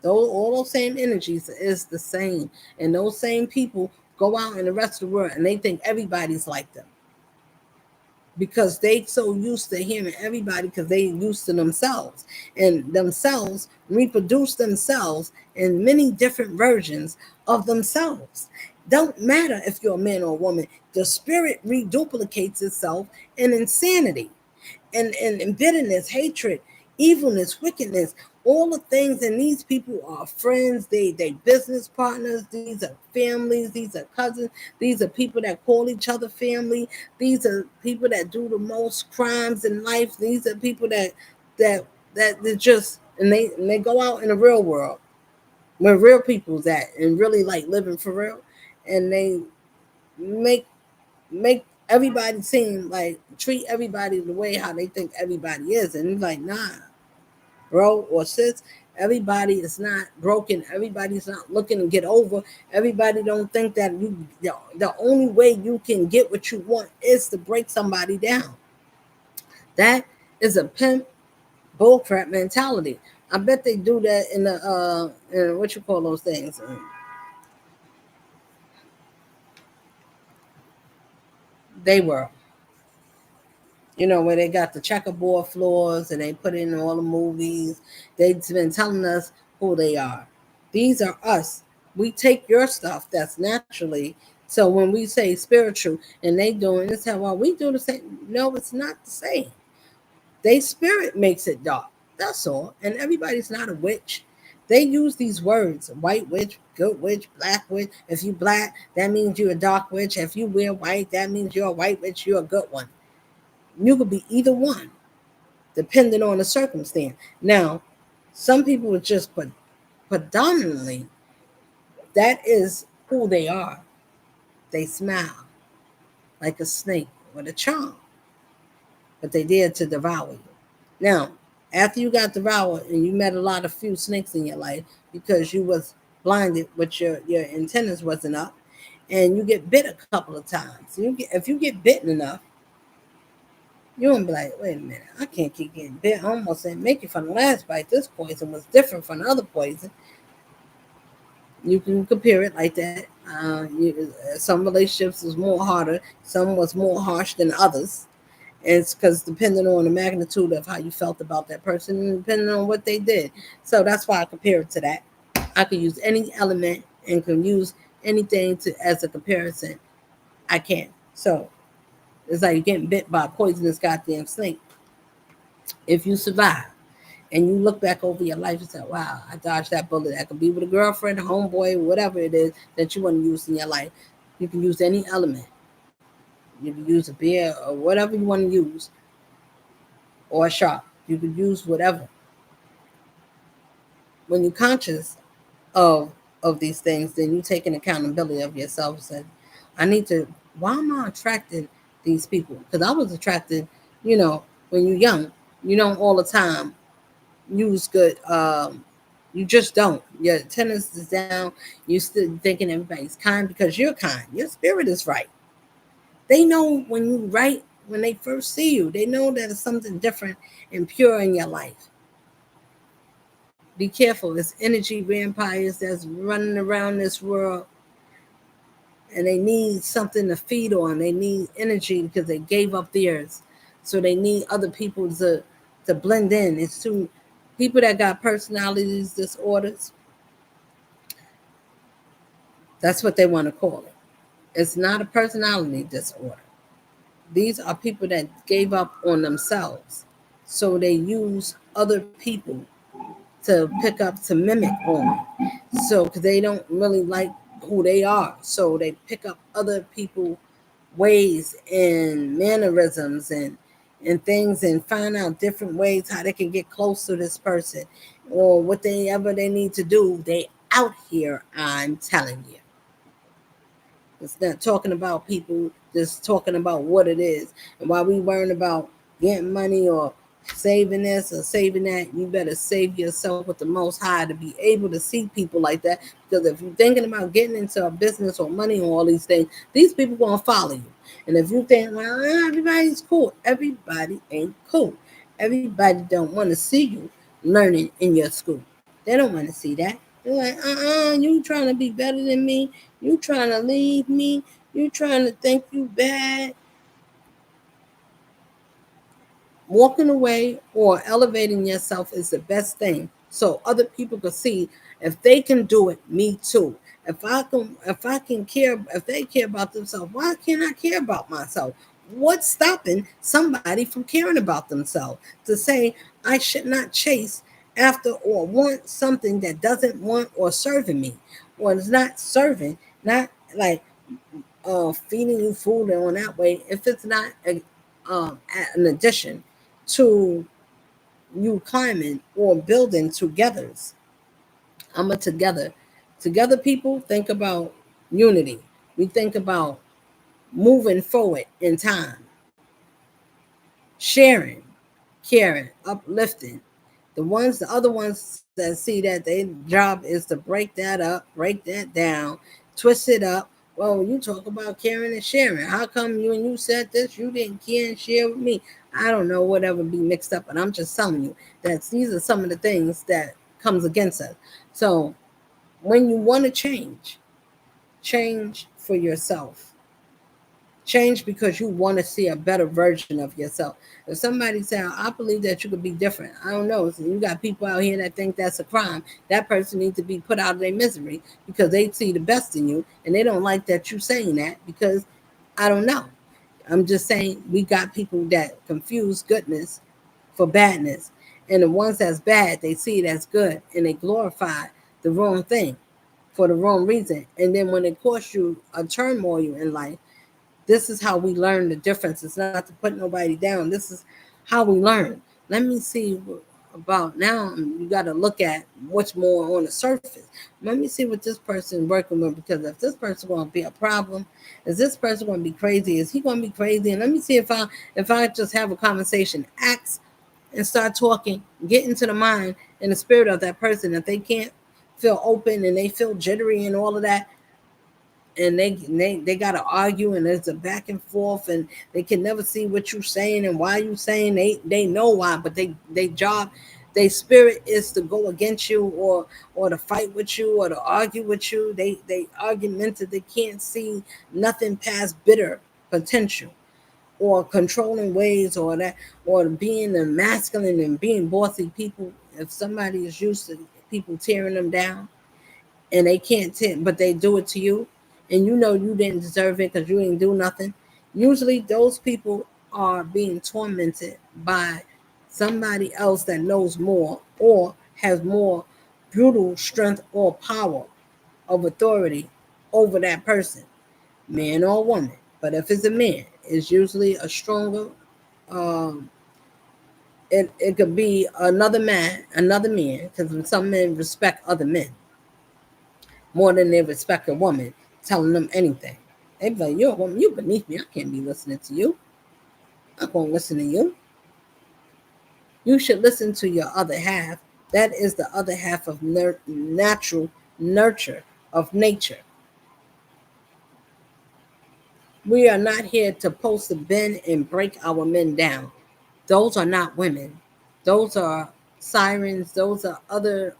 all those same energies is the same, and those same people go out in the rest of the world and they think everybody's like them because they so used to hearing everybody because they used to themselves, and themselves reproduce themselves in many different versions of themselves. Don't matter if you're a man or a woman, the spirit reduplicates itself in insanity and bitterness, hatred, evilness, wickedness, all the things. And these people are friends, they business partners, these are families, these are cousins, these are people that call each other family, these are people that do the most crimes in life, these are people that they just and they go out in the real world where real people's at and really like living for real, and they make everybody seem like treat everybody the way how they think everybody is, and it's like, nah, bro or sis, everybody is not broken. Everybody's not looking to get over. Everybody don't think that the only way you can get what you want is to break somebody down. That is a pimp bullcrap mentality. I bet they do that in the in what you call those things. They were, where they got the checkerboard floors and they put in all the movies. They've been telling us who they are. These are us. We take your stuff that's naturally. So when we say spiritual and they doing this, how well we do the same. No, it's not the same. They spirit makes it dark. That's all. And everybody's not a witch. They use these words: white witch, good witch, black witch. If you black, that means you're a dark witch. If you wear white, that means you're a white witch. You're a good one. You could be either one, depending on the circumstance. Now, some people would just put predominantly that is who they are. They smile like a snake with a charm, but they dare to devour you. Now, after you got devoured and you met a lot of few snakes in your life because you was blinded, but your antennas wasn't up, and you get bit a couple of times. If you get bitten enough, you won't be like, wait a minute, I can't keep getting bit. I almost didn't make it from the last bite. This poison was different from the other poison. You can compare it like that. Some relationships was more harder. Some was more harsh than others. And it's because depending on the magnitude of how you felt about that person and depending on what they did. So that's why I compare it to that. I could use any element and can use anything as a comparison. I can. So it's like you're getting bit by a poisonous goddamn snake. If you survive and you look back over your life and say, wow, I dodged that bullet. That could be with a girlfriend, a homeboy, whatever it is that you want to use in your life. You can use any element. You can use a beer or whatever you want to use, or a shark. You can use whatever. When you're conscious of these things, then you take an accountability of yourself and say, I need to, why am I attracting these people? Because I was attracted, when you're young, you don't all the time use good. You just don't. Your attendance is down. You still thinking everybody's kind because you're kind. Your spirit is right. They know when you right when they first see you. They know that it's something different and pure in your life. Be careful. It's energy vampires that's running around this world, and they need something to feed on. They need energy because they gave up theirs. So they need other people to blend in. It's too people that got personalities disorders. That's what they want to call it. It's not a personality disorder. These are people that gave up on themselves. So they use other people to pick up, to mimic on. So, because they don't really like who they are. So they pick up other people ways and mannerisms and things, and find out different ways how they can get close to this person or whatever they need to do. They out here, I'm telling you. It's not talking about people, just talking about what it is. And while we learn about getting money or saving this or saving that, you better save yourself with the Most High to be able to see people like that. Because if you're thinking about getting into a business or money or all these things, these people going to follow you. And if you think, well, everybody's cool, everybody ain't cool. Everybody don't want to see you learning in your school. They don't want to see that. They're like, you trying to be better than me. You trying to leave me. You trying to think you bad. Walking away or elevating yourself is the best thing. So other people can see if they can do it, me too. If they care about themselves, why can't I care about myself? What's stopping somebody from caring about themselves? To say I should not chase after or want something that doesn't want or serving me, or is not serving, not like feeding you food on that way. If it's not an addition to you climbing or building togethers. I'm a together people think about unity. We think about moving forward in time, sharing, caring, uplifting. The other ones that see that their job is to break that up, break that down, twist it up. Well, you talk about caring and sharing. How come you and you said this, you didn't care and share with me? I don't know, whatever be mixed up, but I'm just telling you that these are some of the things that comes against us. So when you want to change for yourself. Change because you want to see a better version of yourself. If somebody say, I believe that you could be different, I don't know. So you got people out here that think that's a crime. That person needs to be put out of their misery because they see the best in you and they don't like that you saying that because I don't know. I'm just saying we got people that confuse goodness for badness. And the ones that's bad, they see it as good and they glorify the wrong thing for the wrong reason. And then when it costs you a turmoil in life, this is how we learn the difference. It's not to put nobody down. This is how we learn. Let me see about now. You got to look at what's more on the surface. Let me see what this person is working with, because if this person going to be a problem, is this person going to be crazy? Is he going to be crazy? And let me see if I just have a conversation, ask and start talking, get into the mind and the spirit of that person. If they can't feel open and they feel jittery and all of that, and they got to argue and there's a back and forth and they can never see what you're saying and why you saying, they know why, but they job, their spirit is to go against you or to fight with you or to argue with you. They argumentative. They can't see nothing past bitter potential or controlling ways, or that, or being the masculine and being bossy people. If somebody is used to people tearing them down and they can't but they do it to you, and you know you didn't deserve it because you didn't do nothing. Usually those people are being tormented by somebody else that knows more or has more brutal strength or power of authority over that person, man or woman. But if it's a man, it's usually a stronger, um, it could be another man, because some men respect other men more than they respect a woman telling them anything. They be like, you're a woman, you beneath me. I can't be listening to you. I'm not going to listen to you. You should listen to your other half. That is the other half of natural nurture of nature. We are not here to post a bend and break our men down. Those are not women. Those are sirens. Those are other.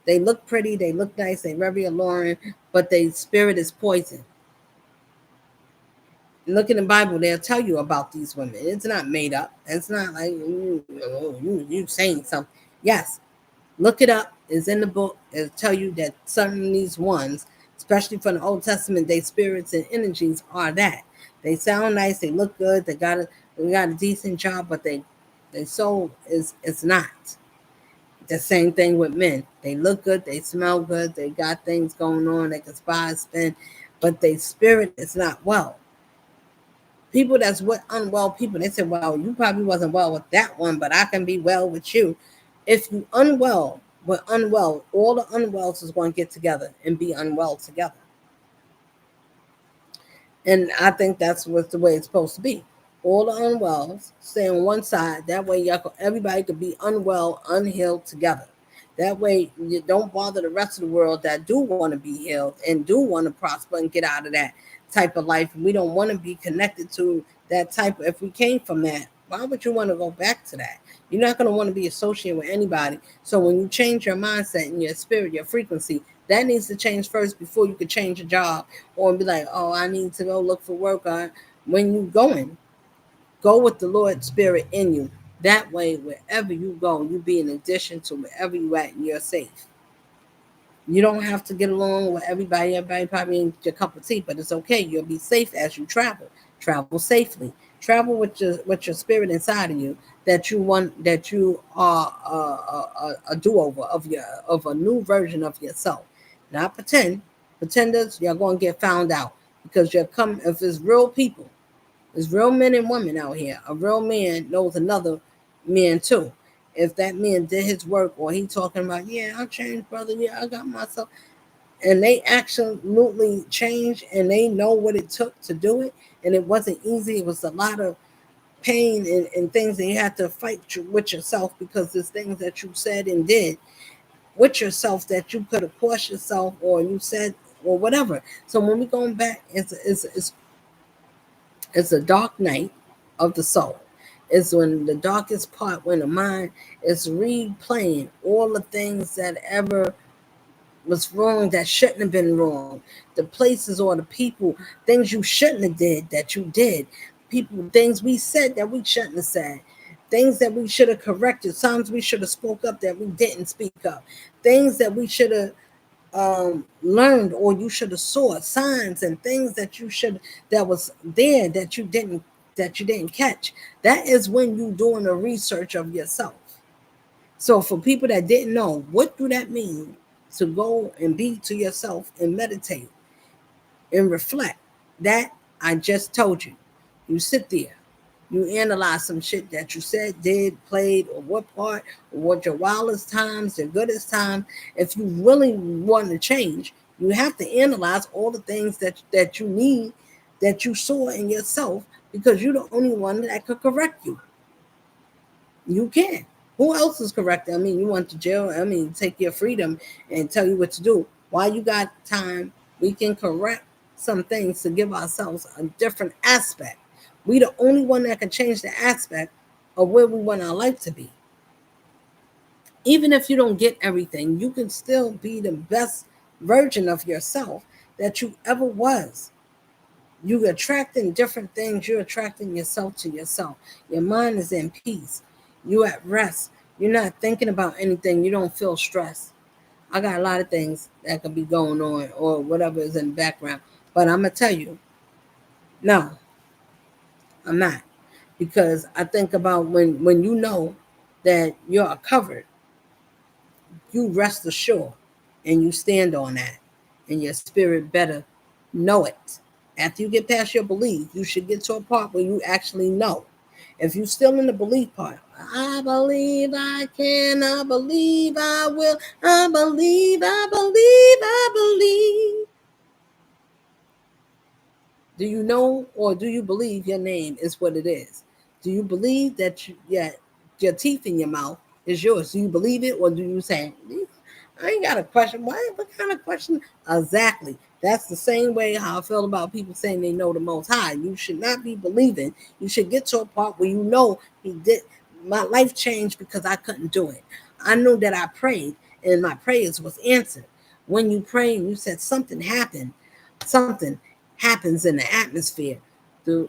They look pretty. They look nice. They very alluring, but their spirit is poison. Look in the Bible; they'll tell you about these women. It's not made up. It's not like you saying something. Yes, look it up. It's in the book. It'll tell you that some of these ones, especially from the Old Testament, their spirits and energies are that. They sound nice. They look good. They got a decent job, but their soul is not. The same thing with men. They look good. They smell good. They got things going on. They can spy, spin, but their spirit is not well. People that's with unwell people, they say, well, you probably wasn't well with that one, but I can be well with you. If you unwell with unwell, all the unwells is going to get together and be unwell together. And I think that's what the way it's supposed to be. All the unwells stay on one side. That way, everybody could be unwell, unhealed together. That way, you don't bother the rest of the world that do want to be healed and do want to prosper and get out of that type of life. We don't want to be connected to that type. If we came from that, why would you want to go back to that? You're not going to want to be associated with anybody. So when you change your mindset and your spirit, your frequency, that needs to change first before you could change a job or be like, oh, I need to go look for work. When you going, go with the Lord's spirit in you. That way, wherever you go, you be in addition to wherever you at, and you're safe. You don't have to get along with everybody. Everybody probably ain't your cup of tea, but it's okay. You'll be safe as you travel. Travel safely. Travel with your spirit inside of you that you want, that you are a do over of a new version of yourself. Not pretend. Pretenders, you're going to get found out because you're coming. If it's real people, there's real men and women out here. A real man knows another man too. If that man did his work or he talking about, yeah, I changed, brother. Yeah, I got myself. And they absolutely changed and they know what it took to do it. And it wasn't easy. It was a lot of pain and things that you had to fight with yourself because there's things that you said and did with yourself that you could have caused yourself or you said or whatever. So when we going back, it's a dark night of the soul. It's when the darkest part, when the mind is replaying all the things that ever was wrong that shouldn't have been wrong. The places or the people, things you shouldn't have did that you did. People, things we said that we shouldn't have said. Things that we should have corrected. Times we should have spoke up that we didn't speak up. Things that we should have learned or you should have saw signs and things that you should that was there that you didn't catch. That is when you doing a research of yourself. So for people that didn't know, what do that mean to go and be to yourself and meditate and reflect? That I just told you. You sit there, you analyze some shit that you said, did, played, or what part, or what your wildest times, your goodest time. If you really want to change, you have to analyze all the things that you need, that you saw in yourself, because you're the only one that could correct you. You can. Who else is correct? I mean, you went to jail. I mean, take your freedom and tell you what to do. While you got time, we can correct some things to give ourselves a different aspect. We the only one that can change the aspect of where we want our life to be. Even if you don't get everything, you can still be the best version of yourself that you ever was. You're attracting different things. You're attracting yourself to yourself. Your mind is in peace. You're at rest. You're not thinking about anything. You don't feel stressed. I got a lot of things that could be going on or whatever is in the background. But I'm going to tell you, no, I'm not. Because I think about when you know that you're covered, you rest assured and you stand on that. And your spirit better know it. After you get past your belief, you should get to a part where you actually know. If you're still in the belief part, I believe I can, I believe I will, I believe, I believe, I believe. Do you know or do you believe your name is what it is? Do you believe that your teeth in your mouth is yours? Do you believe it or do you say, I ain't got a question? What kind of question? Exactly. That's the same way how I feel about people saying they know the Most High. You should not be believing. You should get to a part where you know He did. My life changed because I couldn't do it. I knew that I prayed and my prayers was answered. When you pray and you said something happened, something happens in the atmosphere. The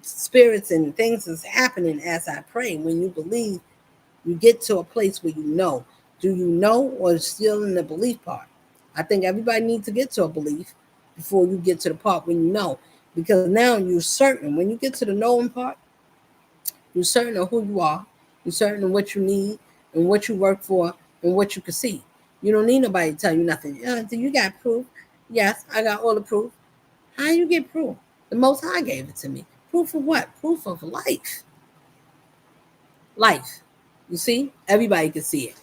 spirits and things is happening as I pray. When you believe, you get to a place where you know. Do you know or still in the belief part? I think everybody needs to get to a belief before you get to the part when you know. Because now you're certain. When you get to the knowing part, you're certain of who you are. You're certain of what you need and what you work for and what you can see. You don't need nobody to tell you nothing. Do you got proof? Yes, I got all the proof. How you get proof? The Most High gave it to me. Proof of what? Proof of life. Life. You see? Everybody can see it.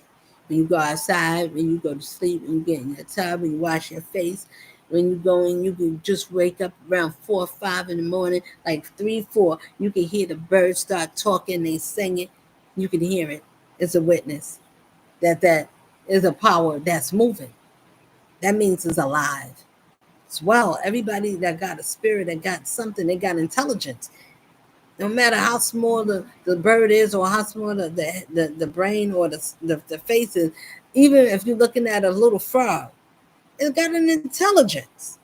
When you go outside, when you go to sleep, when you get in your tub, when you wash your face, when you go in, you can just wake up around 4 or 5 in the morning, like 3, 4. You can hear the birds start talking, they singing. You can hear it. It's a witness that is a power that's moving. That means it's alive. As well, everybody that got a spirit, that got something, they got intelligence. No matter how small the bird is or how small the brain or the face is, even if you're looking at a little frog, it's got an intelligence.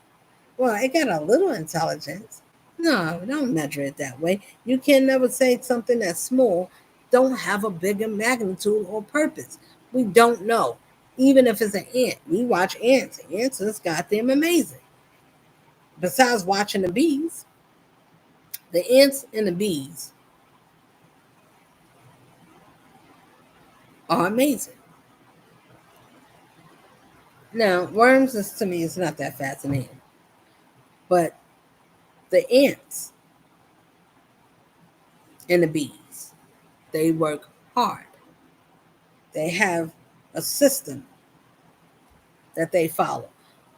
Well, it got a little intelligence. No, don't measure it that way. You can never say something that's small don't have a bigger magnitude or purpose. We don't know. Even if it's an ant, we watch ants. Ants is goddamn amazing. Besides watching the bees, the ants and the bees are amazing. Now, worms is to me is not that fascinating, but the ants and the bees, they work hard. They have a system that they follow.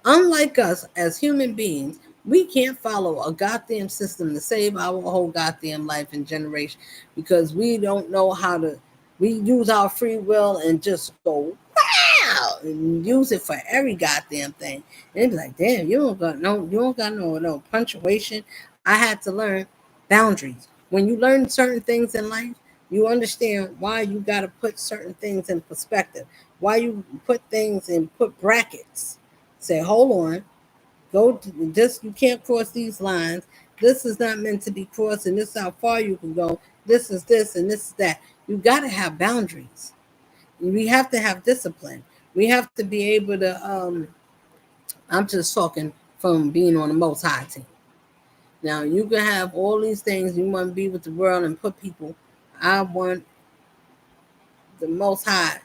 Unlike us as human beings, we can't follow a goddamn system to save our whole goddamn life and generation because we don't know how to. We use our free will and just go wow and use it for every goddamn thing. And they be like, damn, you don't got no punctuation. I had to learn boundaries. When you learn certain things in life, you understand why you got to put certain things in perspective. Why you put things and put brackets. Say, hold on, go to this. You can't cross these lines. This is not meant to be crossed, and this is how far you can go. This is this, and this is that. You got to have boundaries. We have to have discipline. We have to be able to. I'm just talking from being on the Most High team. Now you can have all these things. You want to be with the world and put people. I want the Most High,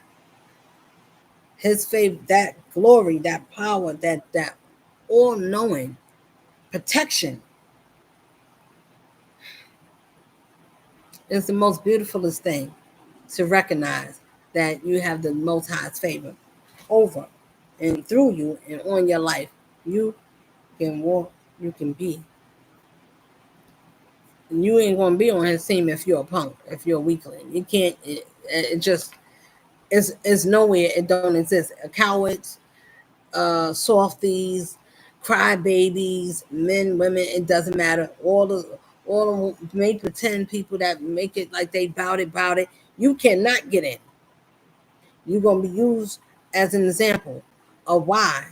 His favor, that glory, that power, that all knowing protection is the most beautifulest thing to recognize that you have the Most High's favor over and through you and on your life. You can walk, you can be. And you ain't gonna be on his team if you're a punk, if you're a weakling. You can't. It just it's nowhere. It don't exist. Cowards, softies, crybabies, men, women. It doesn't matter. All the make pretend people that make it like they bout it. You cannot get in. You're gonna be used as an example of why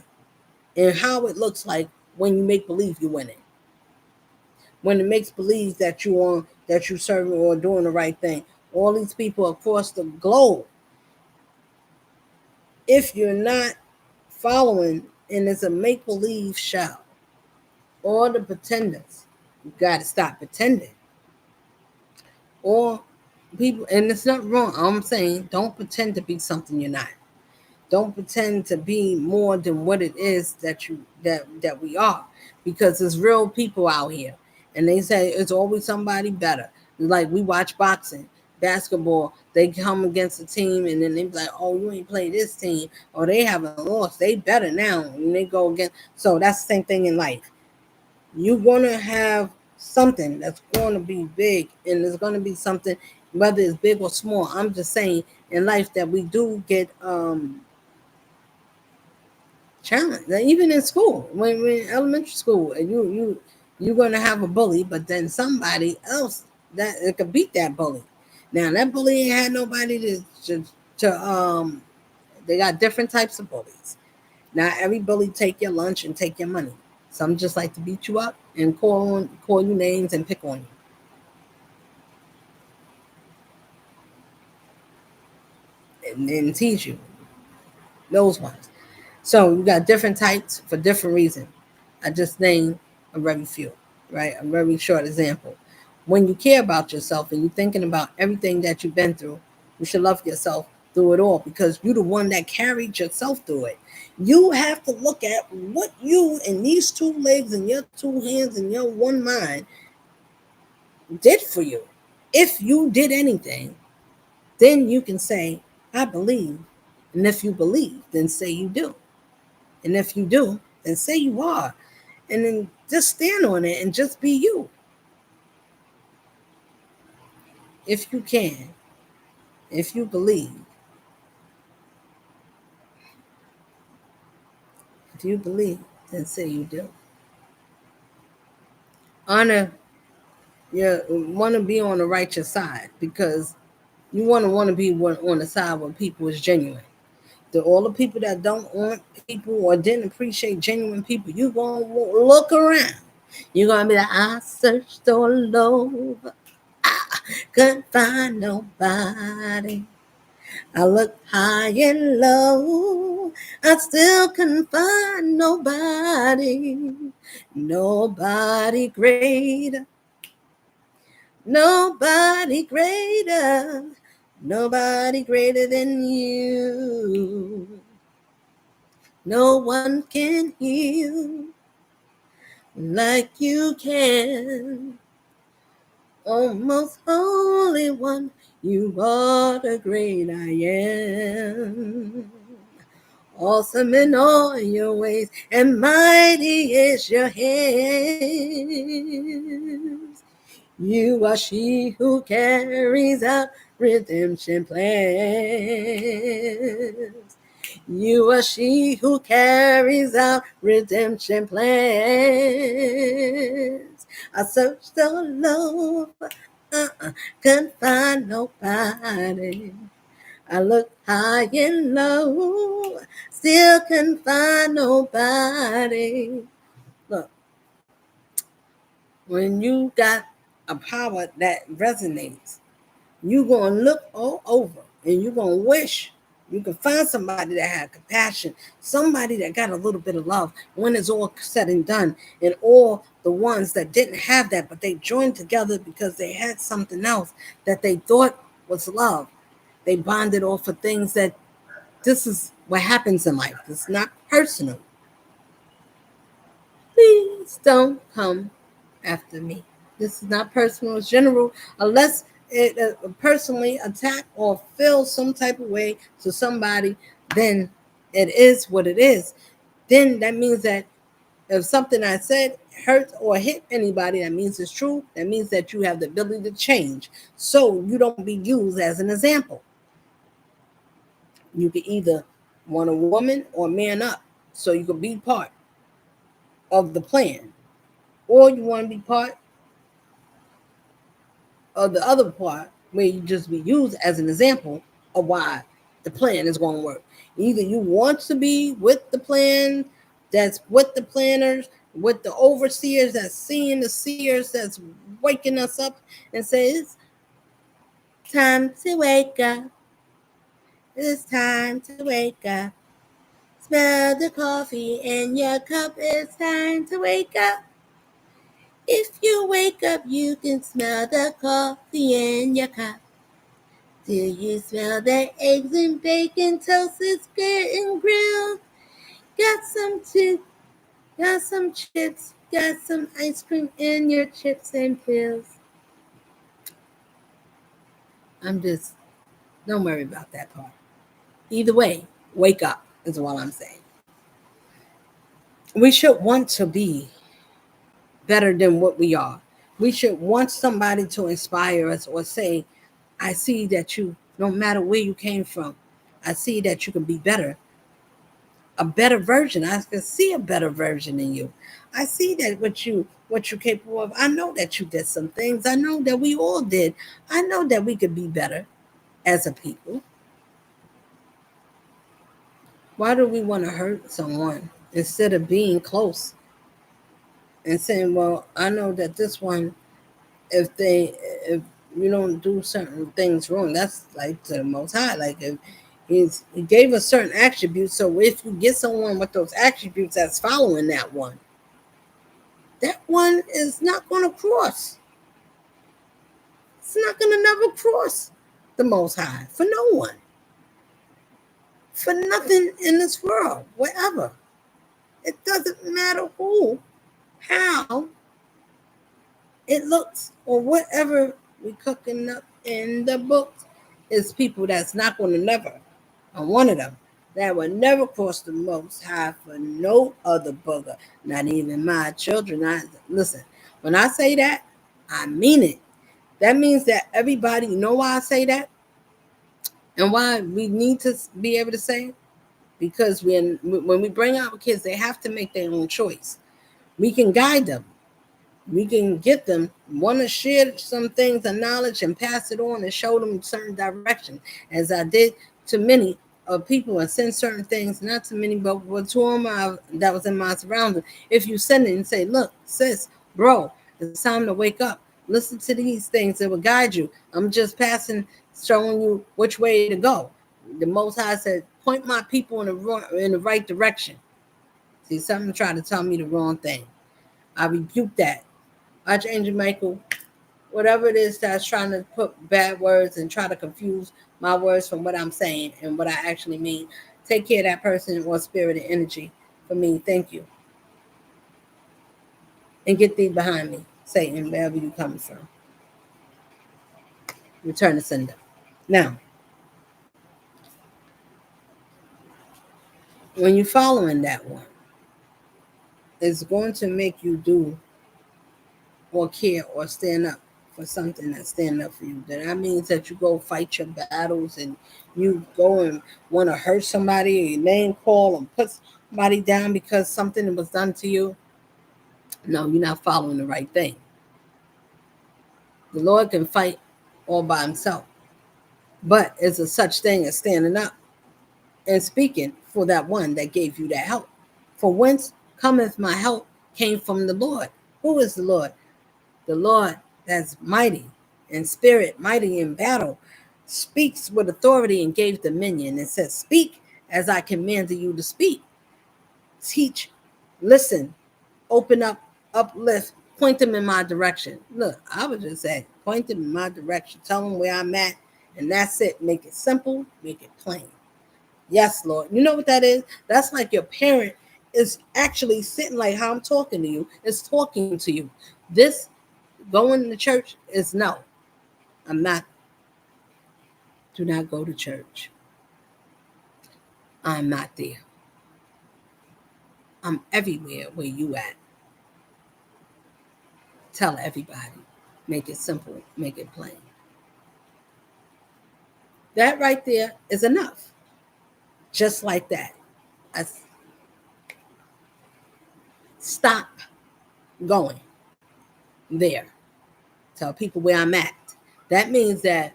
and how it looks like when you make believe you win it. When it makes believe that you serving or doing the right thing. All these people across the globe, if you're not following and it's a make believe show, all the pretenders, you got to stop pretending. Or people, and it's not wrong. I'm saying don't pretend to be something you're not. Don't pretend to be more than what it is that we are, because there's real people out here, and they say it's always somebody better. Like we watch boxing, basketball. They come against a team, and then they be like, "Oh, you ain't played this team," or they haven't lost. They better now, and they go against. So that's the same thing in life. You're gonna have something that's going to be big, and there's going to be something, whether it's big or small. I'm just saying in life that we do get challenge. Even in school, when elementary school, and you're going to have a bully, but then somebody else that it could beat that bully. Now that bully ain't had nobody to they got different types of bullies. Not every bully take your lunch and take your money. Some just like to beat you up and call you names and pick on you and tease you. Those ones. So you got different types for different reasons. I just named a very few, right? A very short example. When you care about yourself and you're thinking about everything that you've been through, you should love yourself through it all because you're the one that carried yourself through it. You have to look at what you and these two legs and your two hands and your one mind did for you. If you did anything, then you can say, I believe. And if you believe, then say you do. And if you do, then say you are. And then just stand on it and just be you. If you can, if you believe, if you believe, then say you do. Honor, you want to be on the righteous side because you want to be on the side where people is genuine. All the people that don't want people or didn't appreciate genuine people, you gonna look around. You're gonna be like, I searched all over, I couldn't find nobody. I looked high and low, I still couldn't find nobody. Nobody greater, nobody greater, nobody greater than you. No one can heal like you can. Oh, most holy one, you are the great I am. Awesome in all your ways, and mighty is your hands. You are she who carries out redemption plans. You are she who carries out redemption plans. I searched all over, couldn't find nobody. I looked high and low, still couldn't find nobody. Look, when you got a power that resonates, you're going to look all over and you're going to wish you can find somebody that had compassion, somebody that got a little bit of love when it's all said and done. And all the ones that didn't have that, but they joined together because they had something else that they thought was love. They bonded off of things that this is what happens in life. It's not personal. Please don't come after me. This is not personal. It's general. Unless it personally attack or feel some type of way to somebody, then it is what it is. Then that means that if something I said hurt or hit anybody, that means it's true. That means that you have the ability to change. So you don't be used as an example. You can either want a woman or man up. So you can be part of the plan. Or you want to be part of the other part where you just be used as an example of why the plan is going to work. Either you want to be with the plan, that's with the planners, with the overseers that's seeing the seers that's waking us up and says, time to wake up. It's time to wake up. Smell the coffee in your cup. It's time to wake up. If you wake up, you can smell the coffee in your cup. Do you smell the eggs and bacon, toasted, square and grilled? Got some chips, got some ice cream in your chips and pills. Don't worry about that part. Either way, wake up is what I'm saying. We should want to be better than what we are. We should want somebody to inspire us or say, I see that you, no matter where you came from, I see that you can be better. a better version. I can see a better version in you. I see that what you're capable of. I know that you did some things. I know that we all did. I know that we could be better as a people. Why do we want to hurt someone instead of being close and saying, well, I know that this one, if you don't do certain things wrong, that's like to the most high. Like if he gave us certain attributes, so if you get someone with those attributes that's following that one is not going to cross. It's not going to never cross the most high for no one. For nothing in this world, wherever. It doesn't matter who, how it looks, or whatever we cooking up in the books is people that's not going to never. I'm one of them that will never cross the most high for no other booger, not even my children. Listen, when I say that, I mean it. That means that everybody, you know why I say that? And why we need to be able to say it? Because when we bring our kids, they have to make their own choice. We can guide them. We can get them, want to share some things of knowledge and pass it on and show them certain direction, as I did to many of people and send certain things, not to many, but to them that was in my surroundings. If you send it and say, look, sis, bro, it's time to wake up. Listen to these things that will guide you. I'm just passing, showing you which way to go. The Most High said, point my people in the right direction. See, something tried to tell me the wrong thing. I rebuke that. Archangel Michael, whatever it is that's trying to put bad words and try to confuse my words from what I'm saying and what I actually mean, take care of that person or spirit and energy for me. Thank you. And get thee behind me, Satan, wherever you coming from. Return to sender. Now, when you're following that one, it's going to make you do or care or stand up for something that's standing up for you. That means that you go fight your battles and you go and want to hurt somebody or your name call and put somebody down because something was done to you. No, you're not following the right thing. The Lord can fight all by himself. But it's a such thing as standing up and speaking for that one that gave you that help. For whence cometh my help came from the Lord. Who is the Lord? The Lord that's mighty in spirit, mighty in battle, speaks with authority and gave dominion and says, speak as I commanded you to speak. Teach, listen, open up, uplift, point them in my direction. Look, I would just say, point them in my direction, tell them where I'm at, and that's it. Make it simple, make it plain. Yes, Lord. You know what that is? That's like your parent is actually sitting like how I'm talking to you, is talking to you. This going to church is no. I'm not. Do not go to church. I'm not there. I'm everywhere where you at. Tell everybody. Make it simple. Make it plain. That right there is enough. Just like that. I stop going there. Tell people where I'm at. That means that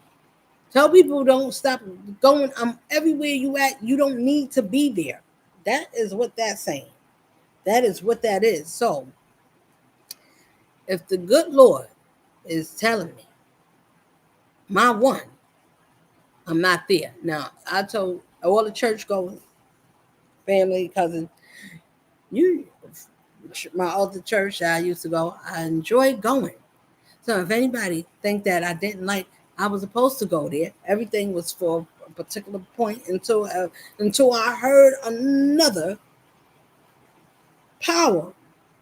tell people don't stop going. I'm everywhere you at. You don't need to be there. That is what that's saying. That is what that is. So, if the good Lord is telling me, my one, I'm not there. Now, I told all the church going family, cousin, you, my other church I used to go, I enjoy going. So if anybody think that I didn't like, I was supposed to go there. Everything was for a particular point until I heard another power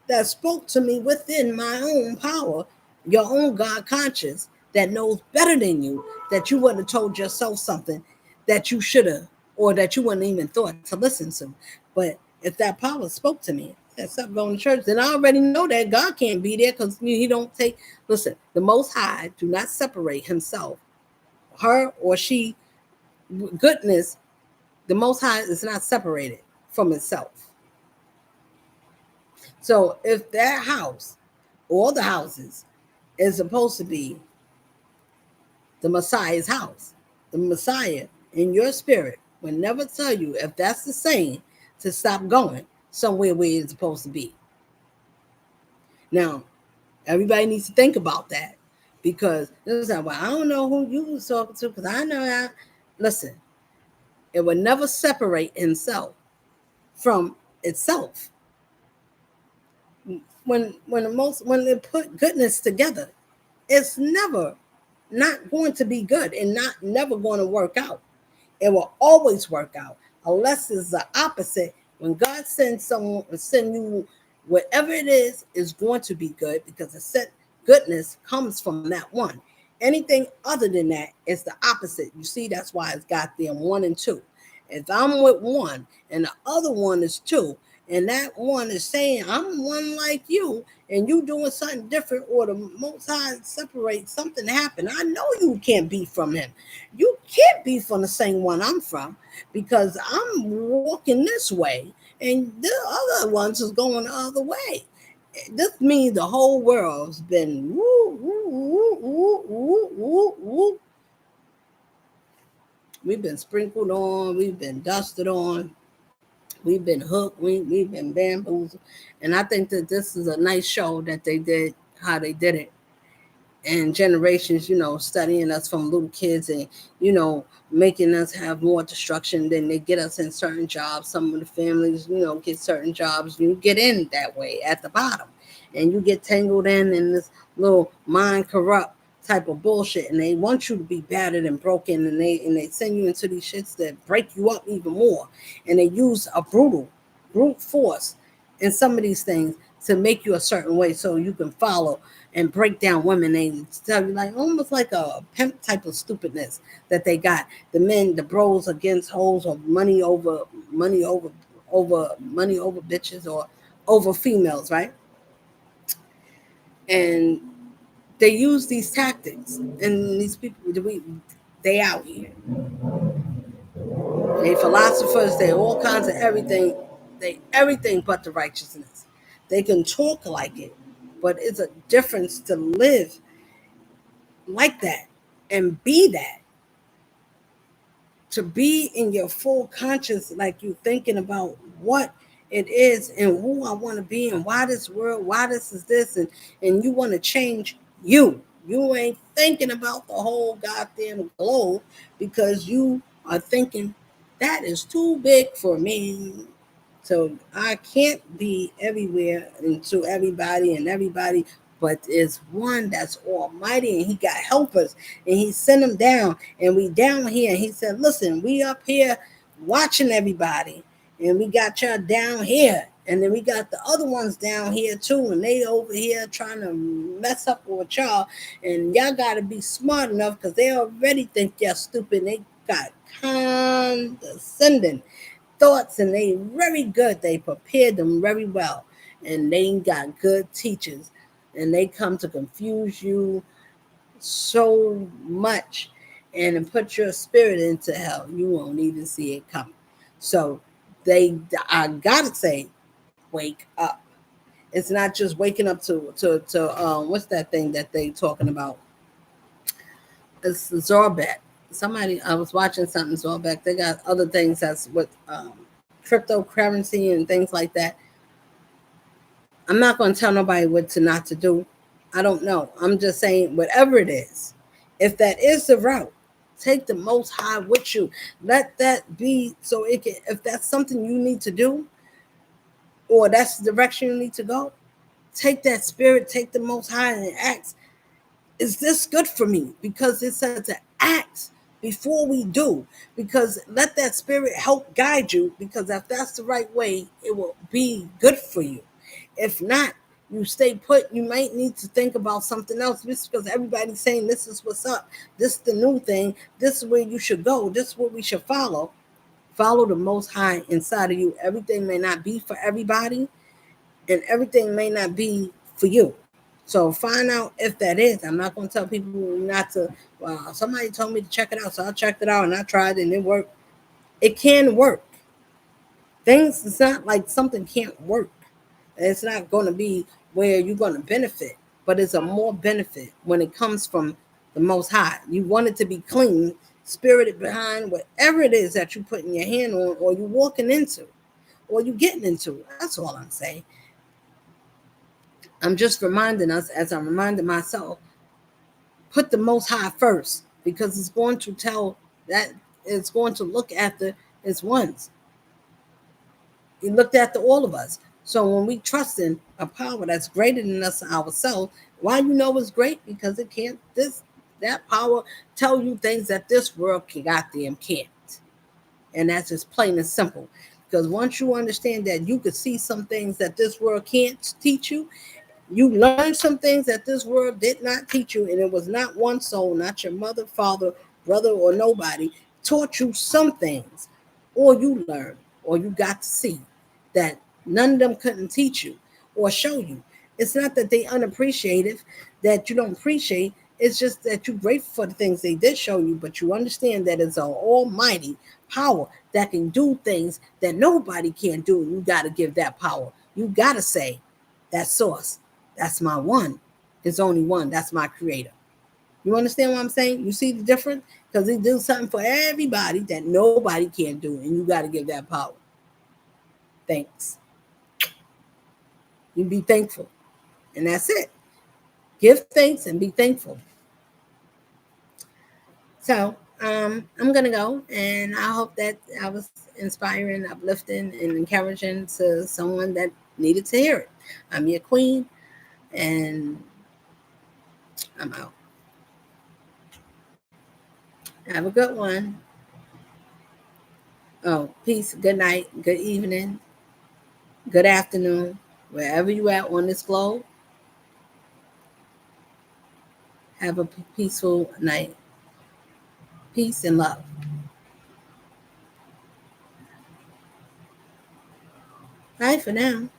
that spoke to me within my own power, your own God conscious that knows better than you, that you wouldn't have told yourself something that you should have, or that you wouldn't even thought to listen to. But if that power spoke to me, said stop going to church, then I already know that God can't be there because he don't take, listen, the Most High do not separate himself, her or she, goodness, the Most High is not separated from itself. So if that house, all the houses, is supposed to be the Messiah's house, the Messiah in your spirit will never tell you, if that's the same, to stop going somewhere where it's supposed to be. Now, everybody needs to think about that, because it's like, well, I don't know who you was talking to, because I know that. Listen, it will never separate himself from itself. When they put goodness together, it's never not going to be good and not never going to work out. It will always work out, unless it's the opposite. When God sends someone, send you whatever it is going to be good, because the set goodness comes from that one. Anything other than that is the opposite. You see, that's why it's got them 1 and 2. If I'm with one and the other one is 2, and that one is saying, I'm one like you, and you doing something different, or the Most High separate something happen, I know you can't be from him. You can't be from the same one I'm from, because I'm walking this way and the other ones is going the other way. This means the whole world's been woo, woo, woo, woo, woo, woo, woo. We've been sprinkled on, we've been dusted on, we've been hooked, we've been bamboozled. And I think that this is a nice show that they did, how they did it. And generations, studying us from little kids, and, making us have more destruction than they get us in certain jobs. Some of the families, get certain jobs. You get in that way at the bottom, and you get tangled in this little mind corrupt type of bullshit, and they want you to be battered and broken, and they send you into these shits that break you up even more, and they use a brute force in some of these things to make you a certain way so you can follow and break down women. They tell you, like, almost like a pimp type of stupidness that they got. The men, the bros against hoes, or money over bitches, or over females, right? And they use these tactics, and these people, they out here. They philosophers, they all kinds of everything. They everything but the righteousness. They can talk like it, but it's a difference to live like that and be that. To be in your full conscious, like you thinking about what it is and who I want to be, and why this world, why this is this, and you want to change you. You ain't thinking about the whole goddamn globe, because you are thinking that is too big for me. So I can't be everywhere and to everybody and everybody, but is one that's almighty, and he got helpers, and he sent them down, and we down here. And he said, listen, we up here watching everybody, and we got y'all down here. And then we got the other ones down here too, and they over here trying to mess up with y'all. And y'all got to be smart enough, because they already think y'all stupid. They got condescending thoughts, and they very good. They prepared them very well, and they got good teachers, and they come to confuse you so much and put your spirit into hell. You won't even see it coming. So I gotta say, wake up. It's not just waking up to what's that thing that they talking about? It's Zorbeck. Somebody, I was watching something Zorbeck. They got other things that's with cryptocurrency and things like that. I'm not going to tell nobody what to not to do. I don't know. I'm just saying, whatever it is, if that is the route, take the Most High with you. Let that be, so it can. If that's something you need to do, or that's the direction you need to go, take that spirit, take the Most High, and ask, is this good for me? Because it said to ask before we do, because let that spirit help guide you, because if that's the right way, it will be good for you. If not, you stay put. You might need to think about something else, just because everybody's saying this is what's up, this is the new thing, this is where you should go, this is what we should follow. Follow the Most High inside of you. Everything may not be for everybody, and everything may not be for you. So find out if that is. I'm not going to tell people not to. Well, somebody told me to check it out, so I checked it out and I tried it and it worked. It can work. Things, it's not like something can't work. It's not going to be where you're going to benefit, but it's a more benefit when it comes from the Most High. You want it to be clean, spirited behind whatever it is that you're putting your hand on, or you're walking into, or you're getting into. That's all I'm saying. I'm just reminding us, as I'm reminding myself, put the Most High first, because it's going to tell that, it's going to look after its ones. He looked after all of us. So when we trust in a power that's greater than us ourselves, why you know it's great? Because it can't, this, that power tell you things that this world goddamn can't. And that's just plain and simple. Because once you understand that you could see some things that this world can't teach you, you learn some things that this world did not teach you, and it was not one soul, not your mother, father, brother, or nobody, taught you some things, or you learned, or you got to see that none of them couldn't teach you or show you. It's not that they unappreciative, that you don't appreciate. It's just that you're grateful for the things they did show you, but you understand that it's an almighty power that can do things that nobody can do. You got to give that power. You got to say, that source, that's my one. There's only one. That's my creator. You understand what I'm saying? You see the difference? Because he do something for everybody that nobody can do, and you got to give that power. Thanks. You be thankful, and that's it. Give thanks and be thankful. So I'm gonna go, and I hope that I was inspiring, uplifting, and encouraging to someone that needed to hear it. I'm your queen, and I'm out. Have a good one. Oh, peace. Good night. Good evening. Good afternoon. Wherever you at on this globe, have a peaceful night. Peace and love. Bye for now.